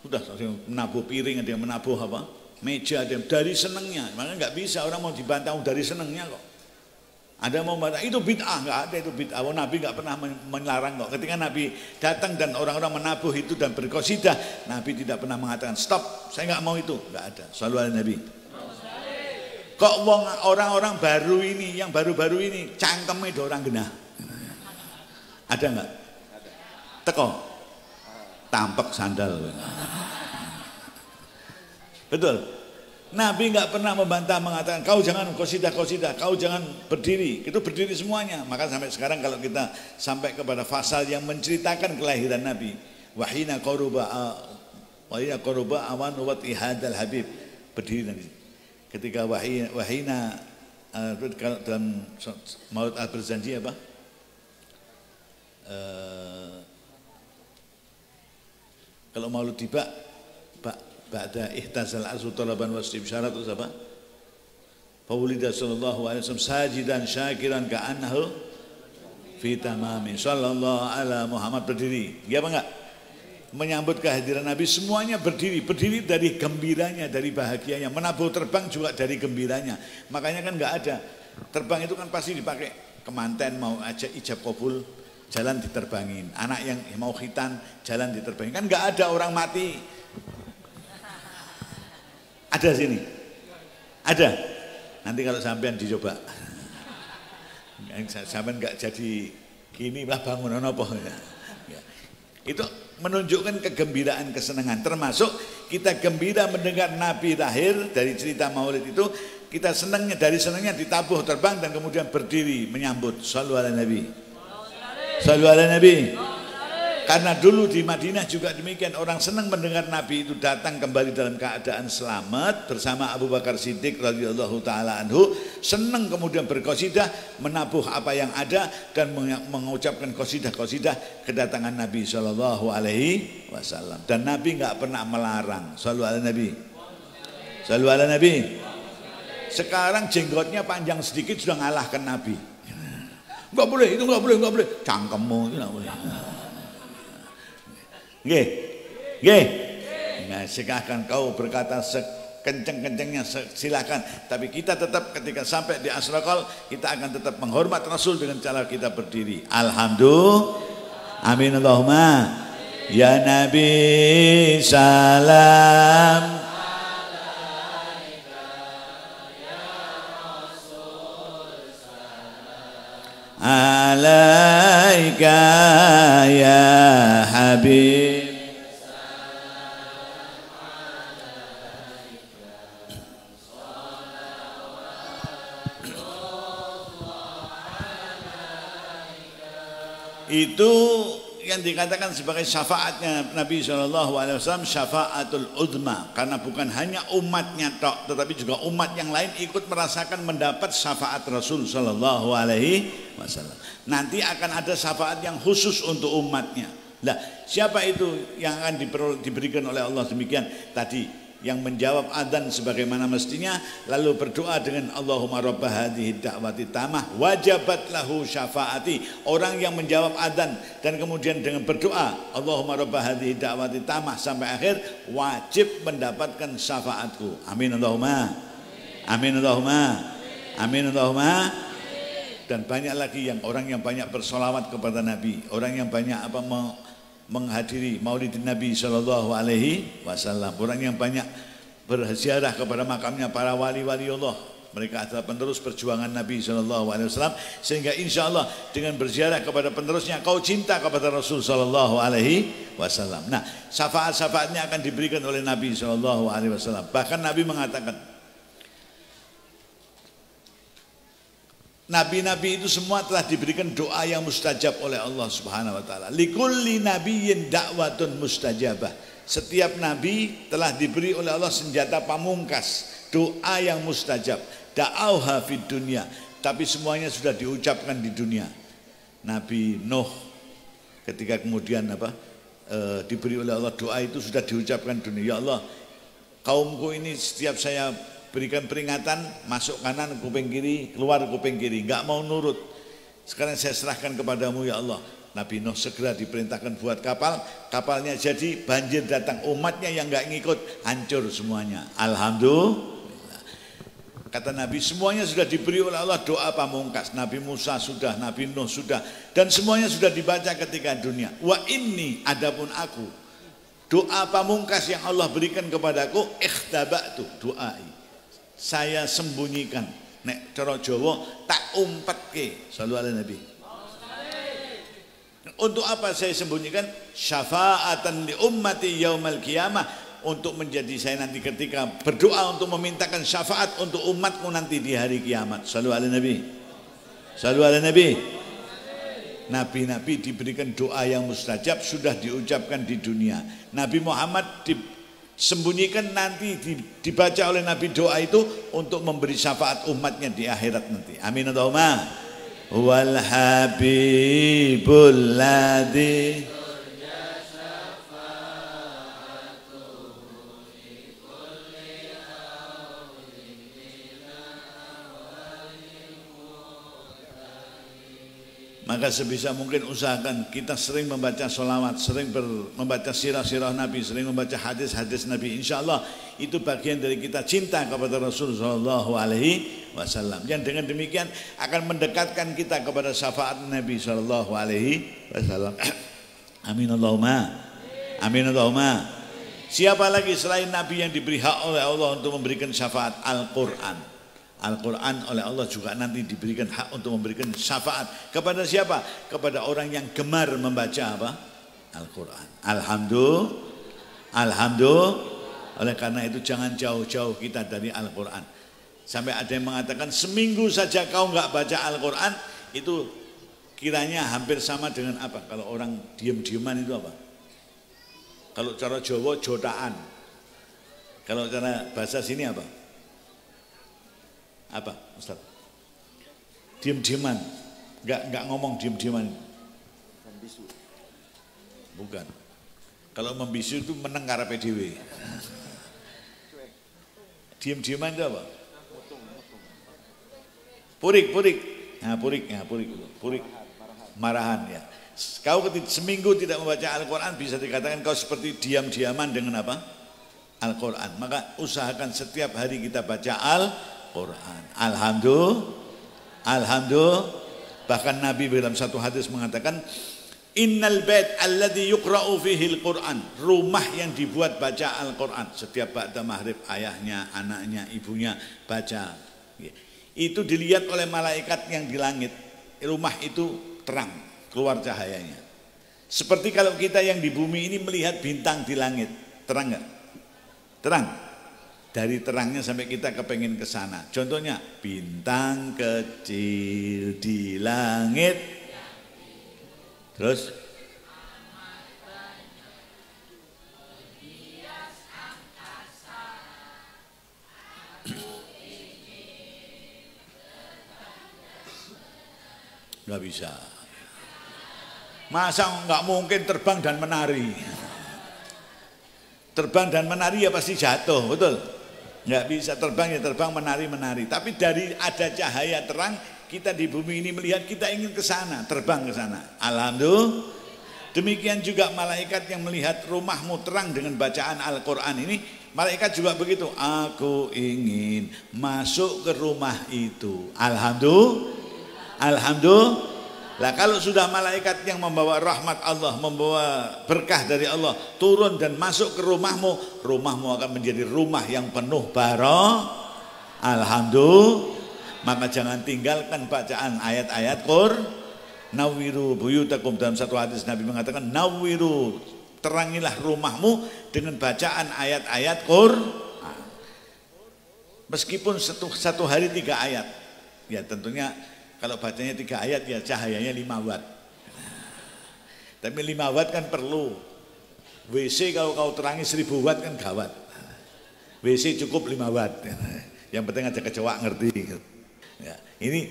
sudah menabuh piring, ada yang menabuh apa meja, ada yang dari senangnya. Makanya nggak bisa orang mau dibantah dari senangnya kok. Ada mau bantah itu bid'ah, nggak ada itu bid'ah. Nabi nggak pernah melarang kok. Ketika Nabi datang dan orang-orang menabuh itu dan berqasidah, Nabi tidak pernah mengatakan stop, saya nggak mau itu, nggak ada. Shallallahu alaihi Nabi. Kok orang-orang baru ini, yang baru-baru ini cangkemnya ada orang genah, ada nggak? Teko tampak sandal. Betul. Nabi nggak pernah membantah mengatakan kau jangan qasidah, kau jangan berdiri. Itu berdiri semuanya. Maka sampai sekarang kalau kita sampai kepada pasal yang menceritakan kelahiran Nabi, wahina qaruba awan wat ihadal habib, berdiri nanti. Ketika wahina dalam Maulid al-Barzanji apa? Kalau maulud tiba ba'da ihtazal arsu talaban wastibsyarat terus apa? Faulida sallallahu alaihi wasallam sajidan syakiran ka'annahu fi tamamin. Sallallahu ala Muhammad, berdiri. Iya apa enggak? Menyambut kehadiran Nabi semuanya berdiri dari gembiranya, dari bahagianya. Menabuh terbang juga dari gembiranya. Makanya kan enggak ada. Terbang itu kan pasti dipakai kemanten, mau aja ijab kabul, jalan diterbangin. Anak yang mau khitan, jalan diterbangin. Kan nggak ada orang mati. Ada sini? Ada? Nanti kalau sampean dicoba. Sampean nggak jadi gini lah bangunan apa. Itu menunjukkan kegembiraan, kesenangan. Termasuk kita gembira mendengar Nabi lahir dari cerita Maulid itu. Kita senangnya, dari senangnya ditabuh terbang dan kemudian berdiri menyambut. Shallallahu alaihi Nabi. Sallallahu alaihi Nabi. Karena dulu di Madinah juga demikian, orang senang mendengar Nabi itu datang kembali dalam keadaan selamat bersama Abu Bakar Siddiq radhiyallahu taala anhu, senang kemudian berqasidah, menabuh apa yang ada dan mengucapkan qasidah kedatangan Nabi sallallahu alaihi wasallam. Dan Nabi enggak pernah melarang. Sallallahu alaihi Nabi. Sallallahu alaihi Nabi. Sekarang jenggotnya panjang sedikit sudah ngalahkan Nabi. Enggak boleh, itu enggak boleh. Cangkemmu itu enggak boleh. Nggih. Nah, silakan kau berkata sekenceng-kencengnya, silakan. Tapi kita tetap ketika sampai di Asraqal, kita akan tetap menghormat Rasul dengan cara kita berdiri. Alhamdulillah. Amin Allahumma. Ya Nabi salam. Alaika ya Habib. Itu yang dikatakan sebagai syafaatnya Nabi SAW, syafaatul udma, karena bukan hanya umatnya tok, tetapi juga umat yang lain ikut merasakan mendapat syafaat Rasul SAW. Nanti akan ada syafaat yang khusus untuk umatnya. Nah, siapa itu yang akan diberikan oleh Allah demikian? Tadi yang menjawab adzan sebagaimana mestinya, lalu berdoa dengan Allahumma rabb hadhihi da'wati tamah wajabat lahu syafaati. Orang yang menjawab adzan dan kemudian dengan berdoa Allahumma rabb hadhihi da'wati tamah sampai akhir, wajib mendapatkan syafaatku. Amin Allahumma. Amin Allahumma. Amin Allahumma. Dan banyak lagi yang orang yang banyak bersolawat kepada Nabi, orang yang banyak menghadiri maulid Nabi Sallallahu Alaihi Wasallam, orang yang banyak berziarah kepada makamnya para wali-wali Allah. Mereka adalah penerus perjuangan Nabi Sallallahu Alaihi Wasallam, sehingga insya Allah dengan berziarah kepada penerusnya kau cinta kepada Rasul Sallallahu Alaihi Wasallam. Nah, syafaat-syafaatnya akan diberikan oleh Nabi Sallallahu Alaihi Wasallam. Bahkan Nabi mengatakan, nabi-nabi itu semua telah diberikan doa yang mustajab oleh Allah Subhanahu wa taala. Likulli nabiyyin da'watun mustajabah. Setiap nabi telah diberi oleh Allah senjata pamungkas, doa yang mustajab. Da'auha fid dunya, tapi semuanya sudah diucapkan di dunia. Nabi Nuh ketika kemudian diberi oleh Allah doa itu sudah diucapkan di dunia. Ya Allah, kaumku ini setiap saya berikan peringatan, masuk kanan kuping kiri, keluar kuping kiri, enggak mau nurut. Sekarang saya serahkan kepadamu ya Allah. Nabi Nuh segera diperintahkan buat kapal, kapalnya jadi, banjir datang, umatnya yang enggak ngikut hancur semuanya. Alhamdulillah. Kata Nabi, semuanya sudah diberi oleh Allah doa pamungkas. Nabi Musa sudah, Nabi Nuh sudah, dan semuanya sudah dibaca ketika dunia. Wa inni, adapun aku, doa pamungkas yang Allah berikan kepadaku, ikhtaba'tu, doai, saya sembunyikan, nek cara Jawa tak umpetke. Shallu ala Nabi. Untuk apa saya sembunyikan? Syafa'atan li ummati yaumal qiyamah, untuk menjadi saya nanti ketika berdoa untuk memintakan syafaat untuk umatku nanti di hari kiamat. Shallu ala Nabi. Shallu ala Nabi. Nabi-nabi diberikan doa yang mustajab, sudah diucapkan di dunia. Nabi Muhammad sembunyikan, nanti dibaca oleh Nabi doa itu untuk memberi syafaat umatnya di akhirat nanti. Amin Allahumma. Wal habibul ladzi Maka sebisa mungkin usahakan kita sering membaca sholawat, sering membaca sirah-sirah Nabi, sering membaca hadis-hadis Nabi. Insya Allah itu bagian dari kita cinta kepada Rasulullah Shallallahu Alaihi Wasallam. Yang dengan demikian akan mendekatkan kita kepada syafaat Nabi Shallallahu Alaihi Wasallam. Amin Allahumma. Amin Allahumma. Siapa lagi selain Nabi yang diberi hak oleh Allah untuk memberikan syafaat? Al-Quran. Al-Quran oleh Allah juga nanti diberikan hak untuk memberikan syafaat kepada siapa? Kepada orang yang gemar membaca apa? Al-Quran. Alhamdulillah. Alhamdulillah. Oleh karena itu jangan jauh-jauh kita dari Al-Quran. Sampai ada yang mengatakan seminggu saja kau nggak baca Al-Quran, itu kiranya hampir sama dengan apa? Kalau orang diam-diaman itu apa? Kalau cara Jawa jotaan. Kalau cara bahasa sini apa? Apa Ustaz? Diam-diaman, nggak ngomong diam-diaman. Membisu. Bukan. Kalau membisu itu meneng karepe dhewe. Diam-diaman itu apa? Purik. Nah, purik. Marahan ya. Kau seminggu tidak membaca Al-Quran, bisa dikatakan kau seperti diam-diaman dengan apa? Al-Quran. Maka usahakan setiap hari kita baca Al-Quran. Alhamdulillah. Bahkan Nabi dalam satu hadis mengatakan, innal bait alladzi yuqra'u fihi al-Quran, rumah yang dibuat baca Al-Quran. Setiap ba'da maghrib ayahnya, anaknya, ibunya baca. Itu dilihat oleh malaikat yang di langit. Rumah itu terang, keluar cahayanya. Seperti kalau kita yang di bumi ini melihat bintang di langit, terang enggak? Terang. Dari terangnya sampai kita kepengen ke sana. Contohnya bintang kecil di langit. Terus nggak bisa. Masa nggak mungkin terbang dan menari? Terbang dan menari ya pasti jatuh, betul? Nggak bisa terbang ya terbang, menari. Tapi dari ada cahaya terang, kita di bumi ini melihat, kita ingin ke sana, terbang ke sana. Alhamdulillah. Demikian juga malaikat yang melihat rumahmu terang dengan bacaan Al-Quran ini, malaikat juga begitu. Aku ingin masuk ke rumah itu. Alhamdulillah. Alhamdulillah. Lah kalau sudah malaikat yang membawa rahmat Allah, membawa berkah dari Allah turun dan masuk ke rumahmu, rumahmu akan menjadi rumah yang penuh barokah. Alhamdulillah. Maka jangan tinggalkan bacaan ayat-ayat Quran. Nawiru buyutakum, dalam satu hadis Nabi mengatakan nawiru, terangilah rumahmu dengan bacaan ayat-ayat Quran. Meskipun satu hari 3 ayat, ya tentunya kalau bacanya 3 ayat ya cahayanya 5 watt. Tapi 5 watt kan perlu. WC kalau kau terangi 1000 watt kan gawat. WC cukup 5 watt. Yang penting aja kecoak ngerti. Ya, ini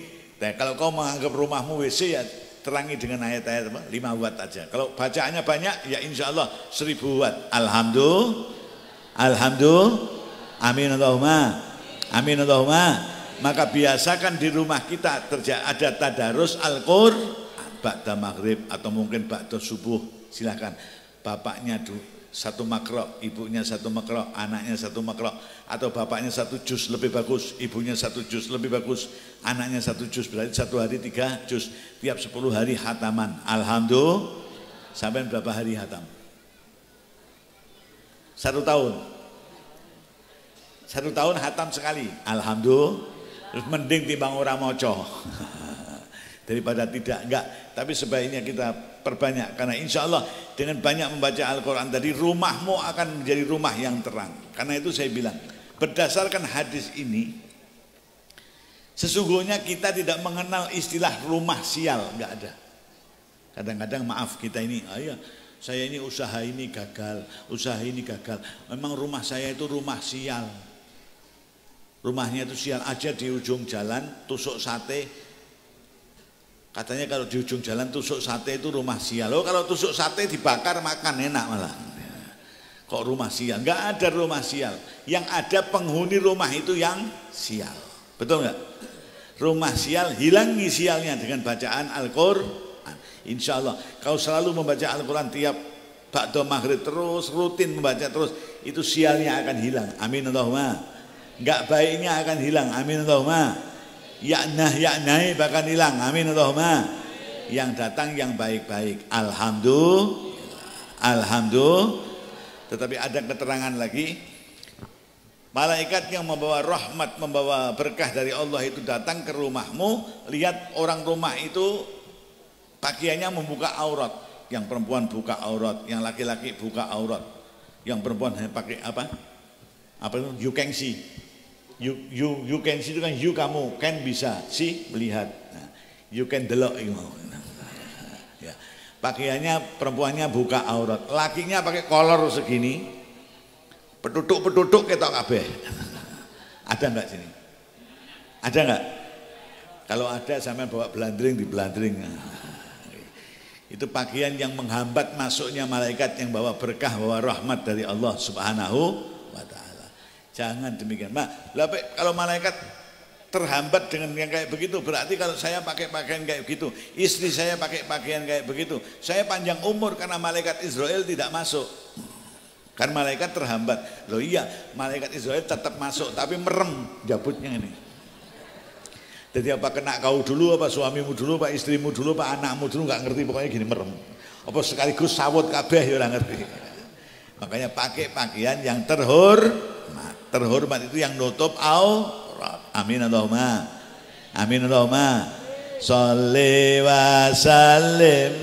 kalau kau menganggap rumahmu WC ya terangi dengan ayat-ayat 5 watt aja. Kalau bacaannya banyak ya insya Allah 1000 watt. Alhamdulillah. Alhamdulillah. Amin Allahumma. Amin Allahumma. Maka biasakan di rumah kita ada tadarus Al-Qur'an ba'da maghrib atau mungkin ba'da subuh. Silahkan. Bapaknya 1 makro, ibunya 1 makro, anaknya 1 makro, atau bapaknya 1 juz lebih bagus, ibunya 1 juz lebih bagus, anaknya 1 juz, berarti 1 hari 3 juz, tiap 10 hari hataman. Alhamdulillah. Sampai berapa hari hatam? 1 tahun. 1 tahun hatam sekali. Alhamdulillah. Terus mending timbang orang moco daripada tidak. Enggak, tapi sebaiknya kita perbanyak, karena insya Allah dengan banyak membaca Al-Quran tadi rumahmu akan menjadi rumah yang terang. Karena itu saya bilang berdasarkan hadis ini, sesungguhnya kita tidak mengenal istilah rumah sial, enggak ada. Kadang-kadang maaf kita ini, saya ini usaha ini gagal, usaha ini gagal, memang rumah saya itu rumah sial. Rumahnya itu sial aja, di ujung jalan tusuk sate. Katanya kalau di ujung jalan tusuk sate itu rumah sial. Oh, kalau tusuk sate dibakar makan enak malah. Kok rumah sial? Enggak ada rumah sial. Yang ada penghuni rumah itu yang sial. Betul enggak? Rumah sial, hilangi sialnya dengan bacaan Al-Qur'an. Insya Allah kau selalu membaca Al-Quran tiap ba'da maghrib terus, rutin membaca terus, itu sialnya akan hilang. Amin Allahumma. Enggak baiknya akan hilang. Amin Allahumma. Yaknah bahkan hilang. Amin Allahumma. Yang datang yang baik-baik. Alhamdulillah. Alhamdulillah. Tetapi ada keterangan lagi, malaikat yang membawa rahmat, membawa berkah dari Allah itu datang ke rumahmu. Lihat orang rumah itu pakaiannya membuka aurat. Yang perempuan buka aurat, yang laki-laki buka aurat. Yang perempuan pakai apa? Apa itu? You can see. You can see itu kan you kamu, can bisa, see melihat. Nah, you can delok ya. Pakaiannya perempuannya buka aurat, lakinya pakai kolor segini, petutuk ketok kabeh. Ada enggak sini? Ada enggak? Kalau ada sampai bawa belandring, di belandring. Itu pakaian yang menghambat masuknya malaikat yang bawa berkah, bawa rahmat dari Allah Subhanahu wa ta'ala. Jangan demikian. Kalau malaikat terhambat dengan yang kayak begitu, berarti kalau saya pakai pakaian kayak begitu, istri saya pakai pakaian kayak begitu, saya panjang umur karena malaikat Israel tidak masuk. Kan malaikat terhambat. Loh iya, malaikat Israel tetap masuk tapi merem jabutnya ini. Jadi apa kena kau dulu, apa suamimu dulu, apa istrimu dulu, apa anakmu dulu, nggak ngerti, pokoknya gini merem. Apa sekaligus sawut kabeh ya nggak ngerti. Makanya pakai pakaian yang terhormat. Terhormat itu yang nutup aurat. Amin Allahumma. Amin Allahumma. Sholli wa sallim.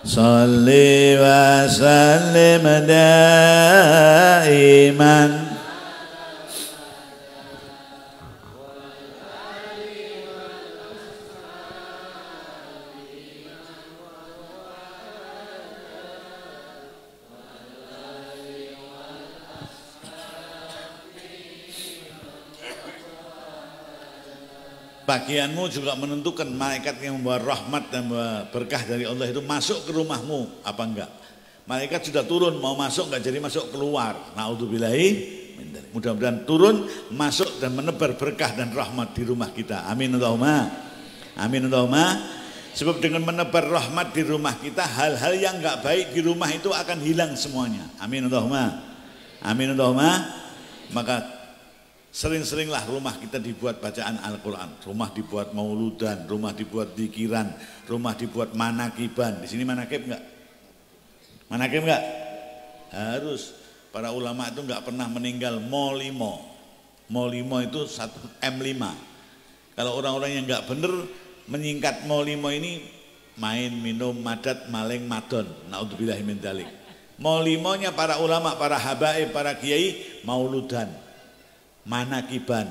Sholli wa sallim daiman. Bagianmu juga menentukan malaikat yang membawa rahmat dan membawa berkah dari Allah itu masuk ke rumahmu apa enggak. Malaikat sudah turun, mau masuk enggak jadi masuk, keluar. Naudzubillahi min dzalik. Mudah-mudahan turun, masuk dan menebar berkah dan rahmat di rumah kita. Amin Allahumma. Amin Allahumma. Sebab dengan menebar rahmat di rumah kita, hal-hal yang enggak baik di rumah itu akan hilang semuanya. Amin Allahumma. Amin Allahumma. Maka sering-seringlah rumah kita dibuat bacaan Al-Quran, rumah dibuat mauludan, rumah dibuat zikiran, rumah dibuat manakiban. Di sini manakib enggak? Manakib enggak? Harus. Para ulama itu enggak pernah meninggal molimo. Molimo itu 1 M5. Kalau orang-orang yang enggak benar menyingkat molimo ini main, minum, madat, maling, madon. Naudzubillahi min dzalik. Molimonya para ulama, para habaib, para kiai mauludan, manakiban,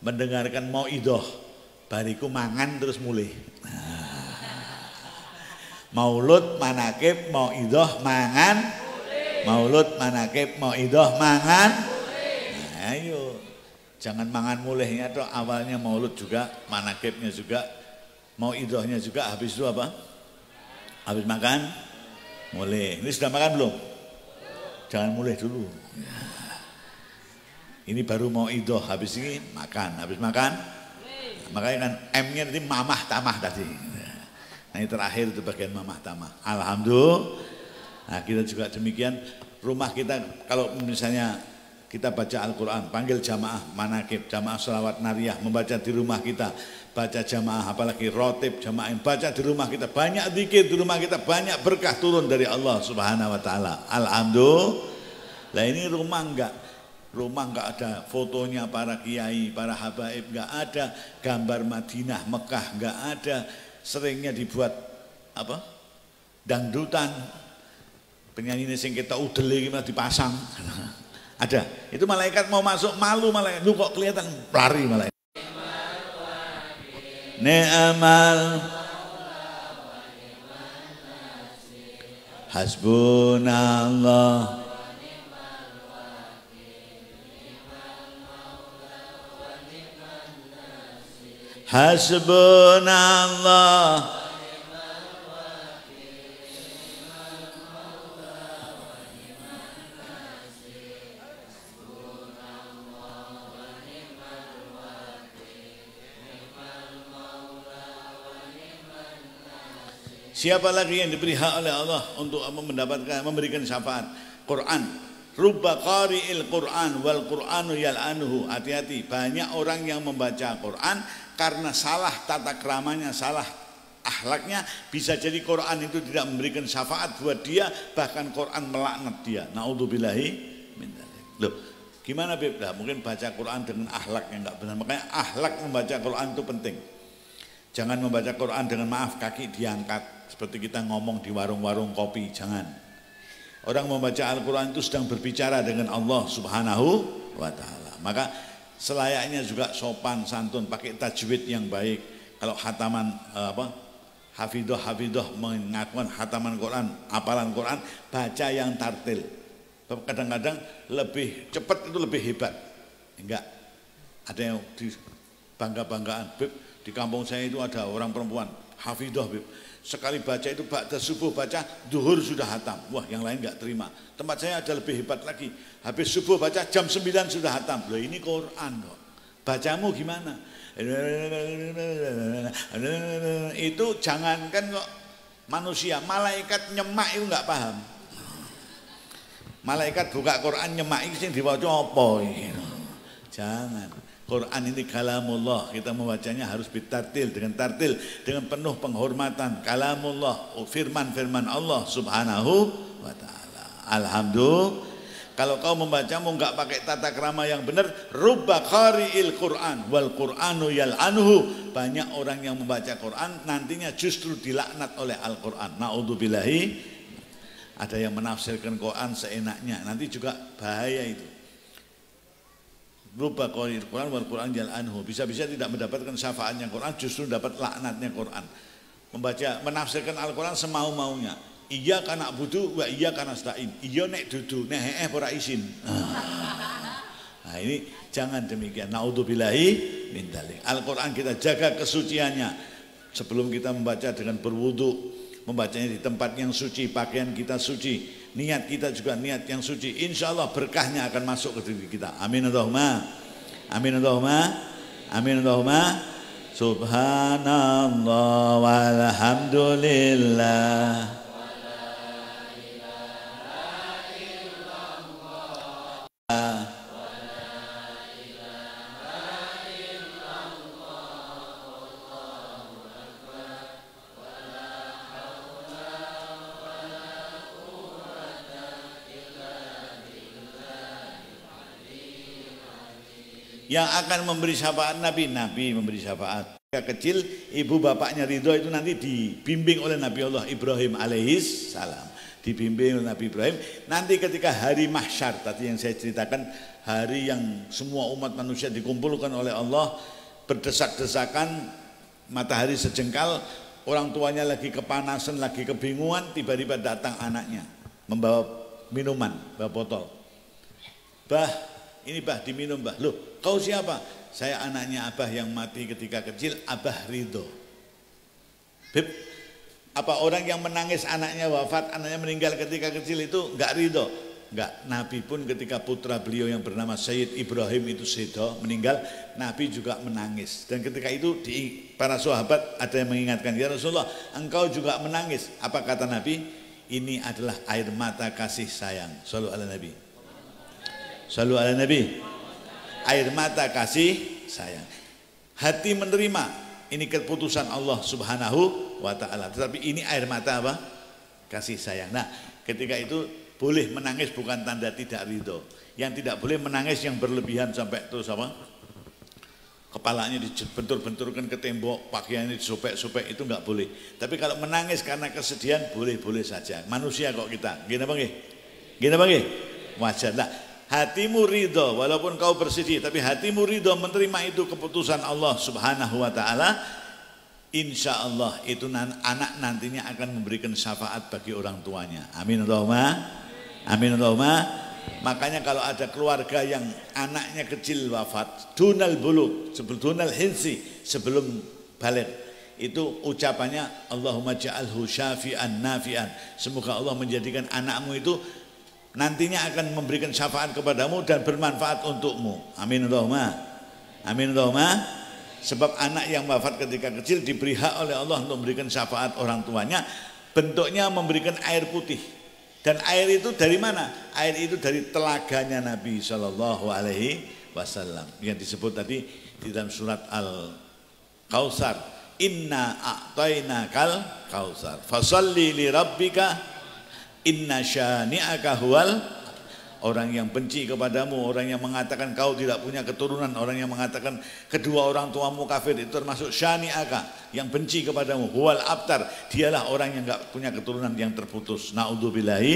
mendengarkan mauidhah, bariku mangan terus mulih. Maulud, manakib, mauidhah, mangan, maulud, manakib, mauidhah, mangan. Nah, ayo, jangan mangan mulihnya tuh awalnya maulud juga, manakibnya juga, mauidhahnya juga, habis itu apa? Habis makan, mulih. Ini sudah makan belum? Jangan mulih dulu. Ini baru mau idoh, habis ini makan, habis makan, makanya kan M-nya nanti mamah tamah tadi. Nah ini terakhir itu bagian mamah tamah. Alhamdulillah. Nah kita juga demikian, rumah kita kalau misalnya kita baca Al-Quran, panggil jamaah manakib, jamaah sholawat nariyah, membaca di rumah kita, baca jamaah apalagi rotib jamaah yang baca di rumah kita, banyak zikir di rumah kita, banyak berkah turun dari Allah Subhanahu Wa Taala. Alhamdulillah. Nah ini rumah enggak ada fotonya para kiai, para habaib, enggak ada gambar Madinah, Mekah, enggak ada. Seringnya dibuat apa? Dangdutan. Penyanyi sing kita udel iki malah dipasang. Ada. Itu malaikat mau masuk malu malaikat. Lu kok kelihatan lari malaikat. Ni'mal hasbunallah hasbunallah Siapa lagi yang diberi hak oleh Allah untuk memberikan syafaat? Quran. Rubba qari'il Quran wal Qur'anu yal'anuhu. Hati-hati, banyak orang yang membaca Quran karena salah tata keramanya, salah akhlaknya, bisa jadi Quran itu tidak memberikan syafaat buat dia, bahkan Quran melaknat dia. Naudzubillahi min dzalik. Loh, gimana Beb? Nah, mungkin baca Quran dengan akhlak yang enggak benar. Makanya akhlak membaca Quran itu penting. Jangan membaca Quran dengan maaf kaki diangkat seperti kita ngomong di warung-warung kopi, jangan. Orang membaca Al-Quran itu sedang berbicara dengan Allah Subhanahu wa Ta'ala. Maka selayaknya juga sopan santun, pakai tajwid yang baik. Kalau hataman hafidah mengakukan hataman Quran, hafalan Quran, baca yang tartil. Kadang-kadang lebih cepat itu lebih hebat. Enggak. Ada yang bangga-banggaan, di kampung saya itu ada orang perempuan hafidah, sekali baca itu ba'da subuh baca, duhur sudah hatam. Wah, yang lain enggak terima. Tempat saya ada lebih hebat lagi, habis subuh baca jam 9 sudah hatam. Loh, ini Quran kok. Bacamu gimana? Itu jangankan kok manusia, malaikat nyemak itu enggak paham. Malaikat buka Quran nyemak itu sing diwaca apa gitu. Jangan. Quran ini kalamullah, kita membacanya harus bitartil, dengan tartil, dengan penuh penghormatan. Kalamullah, firman-firman Allah Subhanahu wa Ta'ala. Alhamdulillah. Kalau kau membacamu enggak pakai tata krama yang benar, rubba qari'il Quran wal Qur'anu yal'anuhu. Banyak orang yang membaca Quran nantinya justru dilaknat oleh Al-Quran. Naudzubillahi. Ada yang menafsirkan Quran seenaknya, nanti juga bahaya itu. Rubba qari'il Quran wal Qur'an yal'anuhu. Bisa-bisa tidak mendapatkan syafaatnya Quran, justru dapat laknatnya Quran. Menafsirkan Al-Quran semau-maunya. Iya kana budu wa iya kana stain. Iya nek dudu, nek ora isin. Nah, Nah ini jangan demikian. Naudzubillahi min dzalik. Al-Quran kita jaga kesuciannya. Sebelum kita membaca dengan berwudu, membacanya di tempat yang suci, pakaian kita suci, niat kita juga niat yang suci. Insya Allah berkahnya akan masuk ke diri kita. Amin Allahumma. Amin Allahumma. Amin Allahumma. Subhanallah walhamdulillah. Yang akan memberi syafaat Nabi memberi syafaat. Kecil ibu bapaknya ridho itu nanti dibimbing oleh Nabi Allah Ibrahim alaihis salam. Dibimbing oleh Nabi Ibrahim. Nanti ketika hari mahsyar tadi yang saya ceritakan, hari yang semua umat manusia dikumpulkan oleh Allah, berdesak-desakan, matahari sejengkal, orang tuanya lagi kepanasan, lagi kebingungan, tiba-tiba datang anaknya membawa minuman, bawa botol. Bah, ini bah diminum bah. Loh, kau siapa? Saya anaknya Abah yang mati ketika kecil, Abah ridho. Beb, apa orang yang menangis anaknya wafat, anaknya meninggal ketika kecil itu enggak ridho? Enggak. Nabi pun ketika putra beliau yang bernama Sayyid Ibrahim itu sedo meninggal, Nabi juga menangis. Dan ketika itu para sahabat ada yang mengingatkan, ya Rasulullah, engkau juga menangis. Apa kata Nabi? Ini adalah air mata kasih sayang. Shallu ala Nabi. Shallu ala Nabi. Air mata kasih sayang. Hati menerima, ini keputusan Allah Subhanahu wa ta'ala. Tetapi ini air mata apa? Kasih sayang. Nah, ketika itu boleh menangis bukan tanda tidak ridho. Yang tidak boleh menangis yang berlebihan sampai terus apa? Kepalanya dibentur-benturkan ke tembok, pakaiannya disopek-sopek, itu enggak boleh. Tapi kalau menangis karena kesedihan boleh-boleh saja. Manusia kok kita. Gini apa nggih? Gini apa nggih? Wajar. Nah, hatimu ridho walaupun kau bersedih, tapi hatimu ridho menerima itu keputusan Allah Subhanahu wa ta'ala, insya Allah itu anak nantinya akan memberikan syafaat bagi orang tuanya. Amin Allahumma. Amin Allahumma. Makanya kalau ada keluarga yang anaknya kecil wafat, dunal bulug, dunal hinsi, sebelum balik, itu ucapannya Allahumma ja'alhu syafi'an nafi'an. Semoga Allah menjadikan anakmu itu nantinya akan memberikan syafaat kepadamu dan bermanfaat untukmu. Amin Allahumma. Amin Allahumma. Sebab anak yang wafat ketika kecil diberi hak oleh Allah untuk memberikan syafaat orang tuanya. Bentuknya memberikan air putih. Dan air itu dari mana? Air itu dari telaganya Nabi Shallallahu Alaihi Wasallam yang disebut tadi di dalam surat Al-Kautsar. Inna a'tainakal kautsar. Fasalli li rabbika. Inna syani'aka huwal. Orang yang benci kepadamu, orang yang mengatakan kau tidak punya keturunan, orang yang mengatakan kedua orang tuamu kafir, itu termasuk syani'aka, yang benci kepadamu. Huwal abtar, dialah orang yang enggak punya keturunan, yang terputus. Naudzubillahi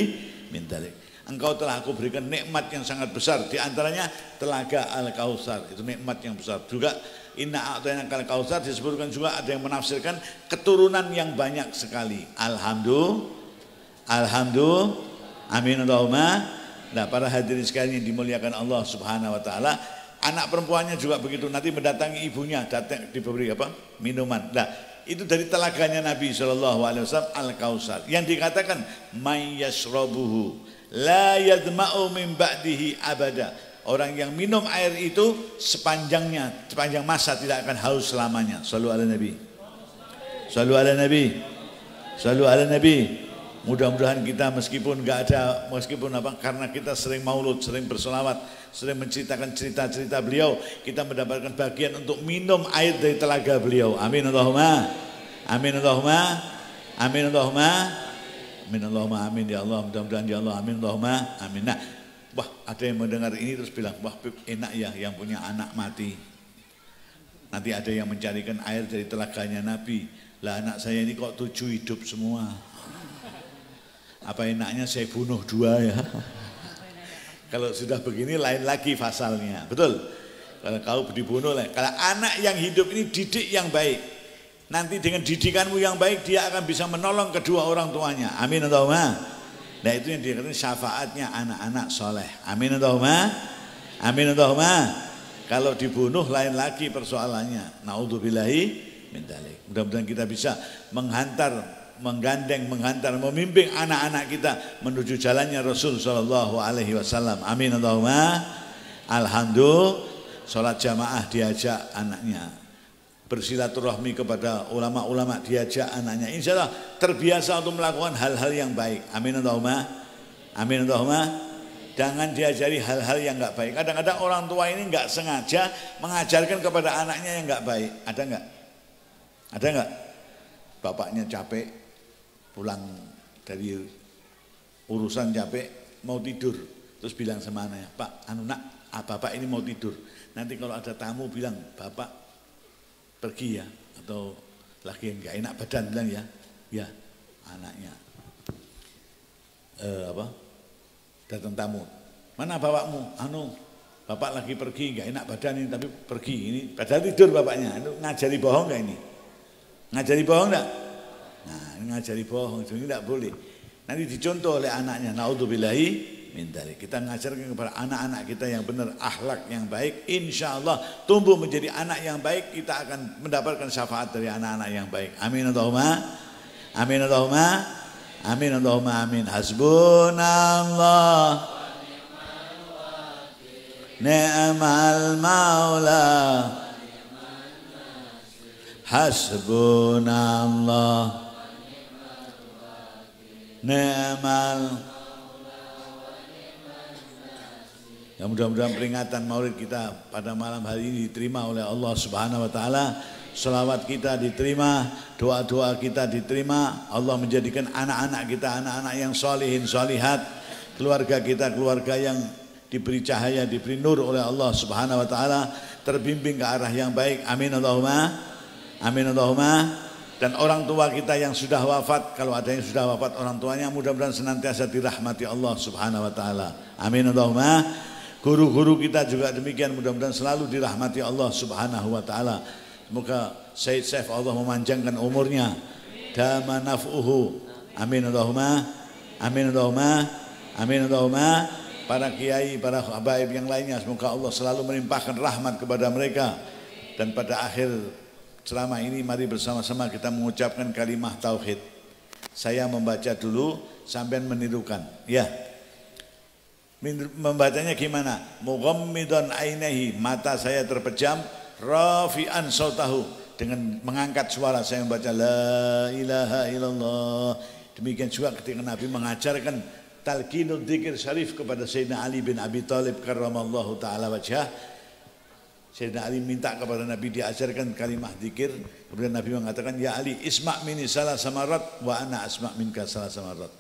min dzalik. Engkau telah aku berikan nikmat yang sangat besar, di antaranya telaga Al-Kautsar, itu nikmat yang besar. Juga inna a'tainakal kautsar disebutkan juga, ada yang menafsirkan keturunan yang banyak sekali. Alhamdulillah. Amin Allahumma. Nah, para hadirin sekalian yang dimuliakan Allah Subhanahu wa ta'ala, anak perempuannya juga begitu, nanti mendatangi ibunya, datang diberi apa? Minuman. Nah, itu dari telaganya Nabi SAW Al-Kautsar yang dikatakan may yashrabuhu la yadma'u min ba'dihi abada. Orang yang minum air itu sepanjang masa tidak akan haus selamanya. Shallu ala Nabi. Shallu ala Nabi. Shallu ala Nabi. Mudah-mudahan kita meskipun karena kita sering maulud, sering berselawat, sering menceritakan cerita-cerita beliau, kita mendapatkan bagian untuk minum air dari telaga beliau. Amin Allahumma. Amin Allahumma. Amin Allahumma. Amin Allahumma. Amin ya Allah. Mudah-mudahan ya Allah. Amin Allahumma. Amin. Nah, wah, ada yang mendengar ini terus bilang, wah enak ya yang punya anak mati. Nanti ada yang mencarikan air dari telaganya Nabi. Lah anak saya ini kok 7 hidup semua. Apa enaknya saya bunuh 2 ya. Kalau sudah begini lain lagi pasalnya. Betul. Kalau kau dibunuh lah. Kalau anak yang hidup ini didik yang baik, nanti dengan didikanmu yang baik dia akan bisa menolong kedua orang tuanya. Amin Allahumma. Nah itu yang dikatakan syafaatnya anak-anak soleh. Amin Allahumma. Amin Allahumma. Kalau dibunuh lain lagi persoalannya. Naudzubillahi min dzalik. Mudah-mudahan kita bisa menggandeng, memimpin anak-anak kita menuju jalannya Rasul sallallahu alaihi wasallam. Amin Allahumma. Alhamdulillah, sholat jamaah diajak anaknya. Bersilaturahmi kepada ulama-ulama diajak anaknya. Insya Allah terbiasa untuk melakukan hal-hal yang baik. Amin Allahumma. Amin Allahumma. Jangan diajari hal-hal yang enggak baik. Kadang-kadang orang tua ini enggak sengaja mengajarkan kepada anaknya yang enggak baik. Ada enggak? Ada enggak? Bapaknya capek, pulang dari urusan capek, mau tidur. Terus bilang sama anaknya, Pak, bapak ini mau tidur. Nanti kalau ada tamu bilang, bapak pergi ya. Atau lagi yang enggak enak badan bilang ya. Ya, anaknya. Datang tamu, mana bapakmu? Bapak lagi pergi, nggak enak badan ini tapi pergi ini, padahal tidur bapaknya. Itu ngajari bohong nggak ini? Ngajari bohong nggak? Nah, ini ngajari bohong, ini nggak boleh. Nanti dicontoh oleh anaknya. Naudzubillahi min dzalik. Kita ngajarkan kepada anak-anak kita yang benar, akhlak yang baik. Insya Allah tumbuh menjadi anak yang baik. Kita akan mendapatkan syafaat dari anak-anak yang baik. Amin Allahumma. Amin Allahumma. Amin Allahumma amin. Hasbunallah ni'mal maula hasbunallah ni'mal. Ya, mudah-mudahan peringatan maulid kita pada malam hari ini diterima oleh Allah Subhanahu wa taala. Selawat kita diterima, doa-doa kita diterima. Allah menjadikan anak-anak kita anak-anak yang solihin, solihat. Keluarga kita keluarga yang diberi cahaya, diberi nur oleh Allah Subhanahu wa taala, terbimbing ke arah yang baik. Amin Allahumma. Amin Allahumma. Dan orang tua kita yang sudah wafat, kalau ada yang sudah wafat orang tuanya, mudah-mudahan senantiasa dirahmati Allah Subhanahu wa taala. Amin Allahumma. Guru-guru kita juga demikian, mudah-mudahan selalu dirahmati Allah Subhanahu wa taala. Semoga Said Saif Allah memanjangkan umurnya. Dama naf'uhu. Amin Allahumma. Amin Allahumma. Amin Allahumma. Para kiai, para habaib yang lainnya, semoga Allah selalu melimpahkan rahmat kepada mereka. Dan pada akhir ceramah ini mari bersama-sama kita mengucapkan kalimah tauhid. Saya membaca dulu sampean menirukan. Ya. Membacanya gimana? Mughammidan ainihi, mata saya terpejam. Rafi'an sautahu, dengan mengangkat suara saya membaca la ilaha illallah. Demikian juga ketika Nabi mengajarkan talqinul dzikir syarif kepada Sayyidina Ali bin Abi Thalib karramallahu taala wajhah. Sayyidina Ali minta kepada Nabi diajarkan kalimah dzikir. Kemudian Nabi mengatakan, ya Ali, isma' minni salah samarat wa ana asma' minka salah samarat.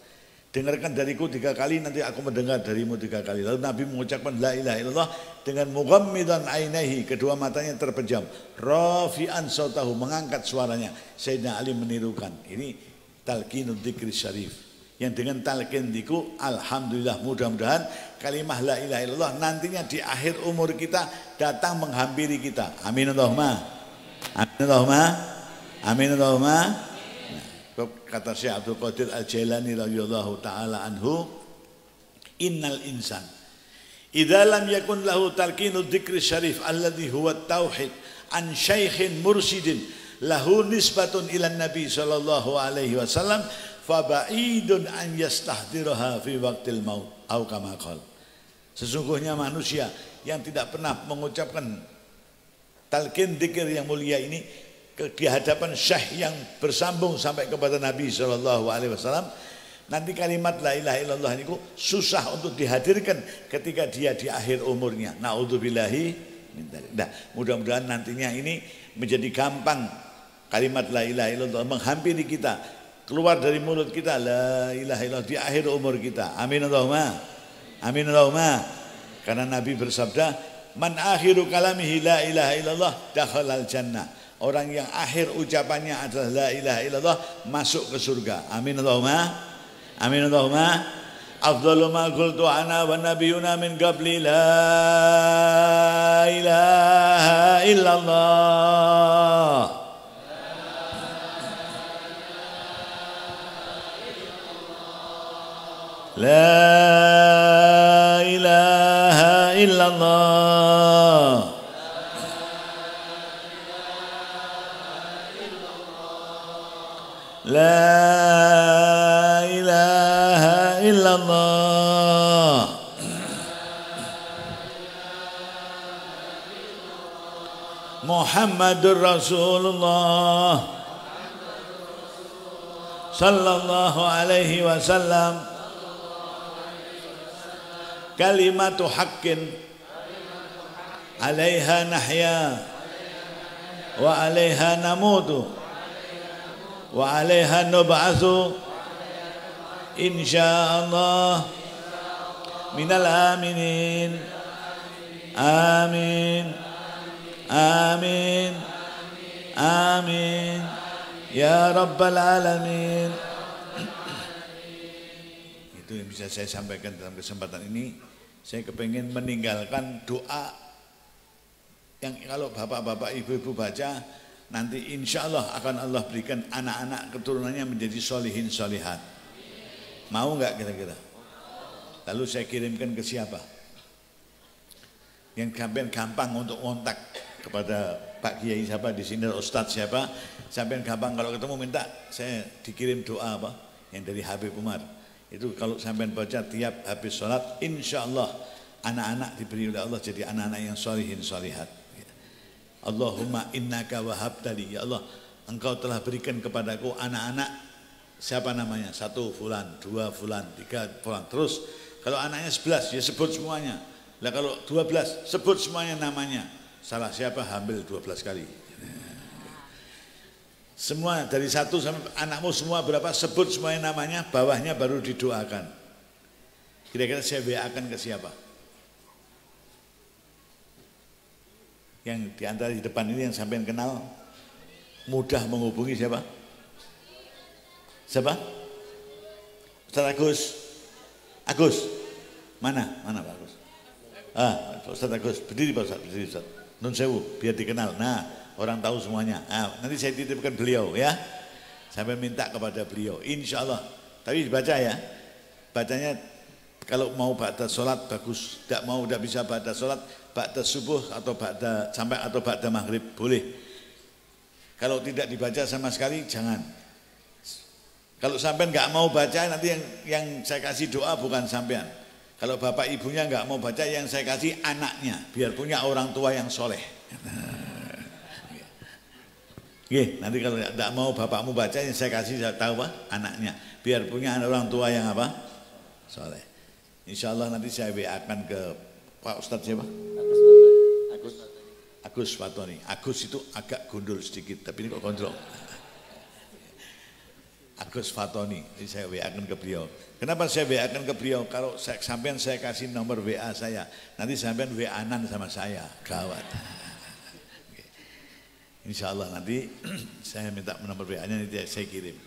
Dengarkan dariku 3 kali, nanti aku mendengar darimu 3 kali. Lalu Nabi mengucapkan la ilaha illallah dengan mughammidan ainihi, kedua matanya terpejam. Rafi'an sautahu, mengangkat suaranya. Sayyidina Ali menirukan. Ini talqinul dzikri syarif. Yang dengan talqin diku, alhamdulillah, mudah-mudahan kalimah la ilaha illallah nantinya di akhir umur kita datang menghampiri kita. Amin Allahumma. Amin Allahumma. Amin Allahumma. Kata Syekh Abdul Qadir Al-Jailani radhiyallahu taala anhu, innal insan idza lam yakun lahu talqinu dzikri syarif alladhi huwa tauhid an syaikhin mursyidin lahu nisbatun ila nabi sallallahu alaihi wasallam fa ba'idun an yastahdiraha fi waqtil maut au kama qala. Sesungguhnya manusia yang tidak pernah mengucapkan talqin dzikir yang mulia ini di hadapan syekh yang bersambung sampai kepada Nabi sallallahu alaihi wasallam, nanti kalimat la ilaha illallah ini susah untuk dihadirkan ketika dia di akhir umurnya. Naudzubillahi min dzalik. Nah, mudah-mudahan nantinya ini menjadi gampang kalimat la ilaha illallah menghampiri kita, keluar dari mulut kita la ilaha illallah di akhir umur kita. Amin Allahumma. Amin Allahumma. Karena Nabi bersabda, man akhiru kalamihi la ilaha illallah dakhalal jannah. Orang yang akhir ucapannya adalah la ilaha illallah masuk ke surga. Amin Allahumma. Amin Allahumma. Afdalu ma qultu ana wa nabiyuna min qabli la ilaha illallah. La ilaha illallah. illallah. La ilaha illallah. Muhammadur Rasulullah sallallahu alaihi wasallam. Kalimatu haqqin alaiha nahya wa alaiha namutu wa alaiha nub'atsu insyaallah minal aminin. Amin. Amin. Amin. Ya Rabbal Alamin. Itu yang bisa saya sampaikan dalam kesempatan ini. Saya kepengen meninggalkan doa yang kalau bapak-bapak ibu-ibu baca, nanti insya Allah akan Allah berikan anak-anak keturunannya menjadi solihin solihat. Mau nggak kira-kira? Lalu saya kirimkan ke siapa? Yang gampang untuk kontak kepada Pak Kiai siapa di sini, Ustadz siapa, sampai gampang kalau ketemu minta saya dikirim doa apa yang dari Habib Umar. Itu kalau sampai baca tiap habis sholat, insya Allah anak-anak diberi oleh Allah jadi anak-anak yang sholihin sholihat. Allahumma innaka wahabtali, ya Allah engkau telah berikan kepadaku anak-anak, siapa namanya, 1 fulan, 2 fulan, 3 fulan, terus kalau anaknya 11 ya sebut semuanya. Lah kalau 12 sebut semuanya namanya. Salah siapa hamil 12 kali. Semua dari 1 sampai anakmu semua berapa sebut semuanya namanya, bawahnya baru didoakan. Kira-kira saya WA-kan ke siapa? Yang diantara di depan ini yang sampean kenal mudah menghubungi siapa? Siapa? Ustaz Agus. Agus. Mana Pak Agus? Ustaz Agus, berdiri Pak Ustaz, berdiri Ustaz. Nun sewu, biar dikenal. Nah, orang tahu semuanya. Nanti saya titipkan beliau ya. Sampai minta kepada beliau, insya Allah. Tapi dibaca ya. Bacanya kalau mau ba'da sholat bagus. Tidak mau, tidak bisa ba'da sholat, ba'da subuh atau ba'da sampai atau ba'da maghrib boleh. Kalau tidak dibaca sama sekali jangan. Kalau sampean nggak mau baca, nanti yang saya kasih doa bukan sampean. Kalau bapak ibunya nggak mau baca, yang saya kasih anaknya, biar punya orang tua yang soleh. Nanti kalau tidak mau bapakmu baca, yang saya kasih saya tahu apa? Anaknya, biar punya orang tua yang apa? Soleh. Insya Allah nanti saya WA-kan ke Pak Ustadz siapa? Agus Fatoni. Agus itu agak gundul sedikit, tapi ini kok gondrong. Agus Fatoni, jadi saya WA-kan ke beliau. Kenapa saya WA-kan ke beliau? Kalau sampean saya kasih nomor WA saya, nanti sampean WA-an sama saya, gawat. Insya Allah nanti saya minta nomor WA-nya, nanti saya kirim.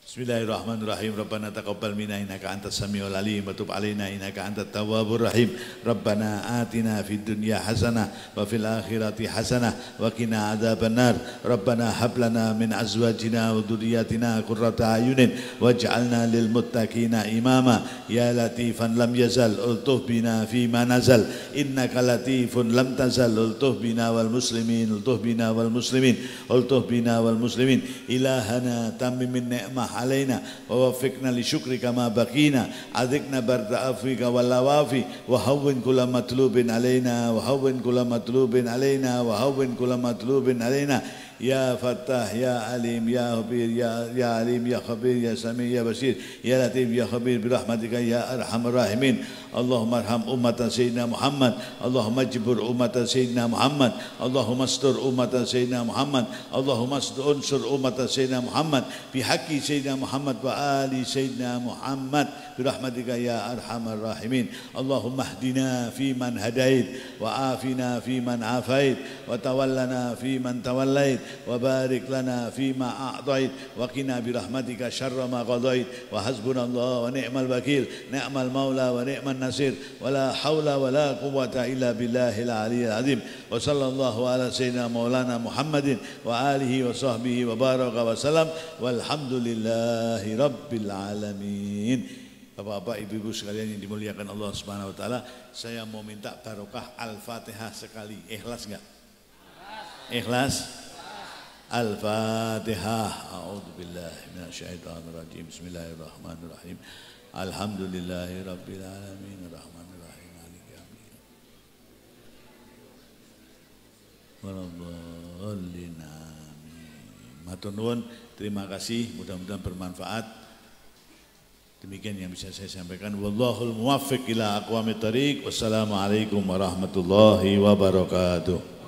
Bismillahirrahmanirrahim. Rabbana taqabbal minna innaka antas samiul alim wa tub alaina innaka antat tawwabur rahim. Rabbana atina fid dunya hasanah wa fil akhirati hasanah wa qina adzabannar. Rabbana hab lana min azwajina wa dhurriyyatina qurrata ayunin waj'alna lil muttaqina imama. Ya latifan lam yazal ultuh bina fi ma nazal innaka latifun lam tazal ultuh bina wal muslimin ultuh bina wal muslimin ultuh bina wal muslimin. Ilahana tamim min ni'mah علينا ووفقنا لشكرك ما بقينا أذقنا برد عفوك واللوافي وهون كل مطلوب علينا وهون كل مطلوب علينا وهون كل مطلوب علينا يا فتاح يا عليم يا خبير يا عليم يا خبير يا سميع يا بصير يا لطيف يا خبير برحمتك يا أرحم الراحمين. اللهم ارحم أمة سيدنا محمد، اللهم اجبر أمة سيدنا محمد، اللهم استر أمة سيدنا محمد، اللهم انصر أمة سيدنا محمد بحق سيدنا محمد وآل سيدنا محمد برحمتك يا أرحم الراحمين. اللهم اهدنا فيمن هديت وعافنا فيمن عافيت وتولنا فيمن توليت وبارك لنا فيما أعطيت وقنا برحمتك شر ما قضيت وحسبنا الله ونعم الوكيل نعم المولى ونعم النصير ولا حول ولا قوة إلا بالله العلي العظيم. وصلى الله على سيدنا مولانا محمد وآله وصحبه وبارك وسلم والحمد لله رب العالمين. Bapak-bapak, ibu-ibu sekalian yang dimuliakan Allah Subhanahu wa taala, saya mau minta barokah Al-Fatihah sekali. Ikhlas enggak? Ikhlas? Al-Fatihah. A'udzubillahi minasyaitonirrajim. Bismillahirrahmanirrahim. Alhamdulillahirabbil alamin arrahmanirrahim maliki yaumiddin. Walhamdulillin. Matur nuwun, terima kasih, mudah-mudahan bermanfaat. Demikian yang bisa saya sampaikan. Wallahul muwaffiq ila aqwamit thariq. Wassalamualaikum warahmatullahi wabarakatuh.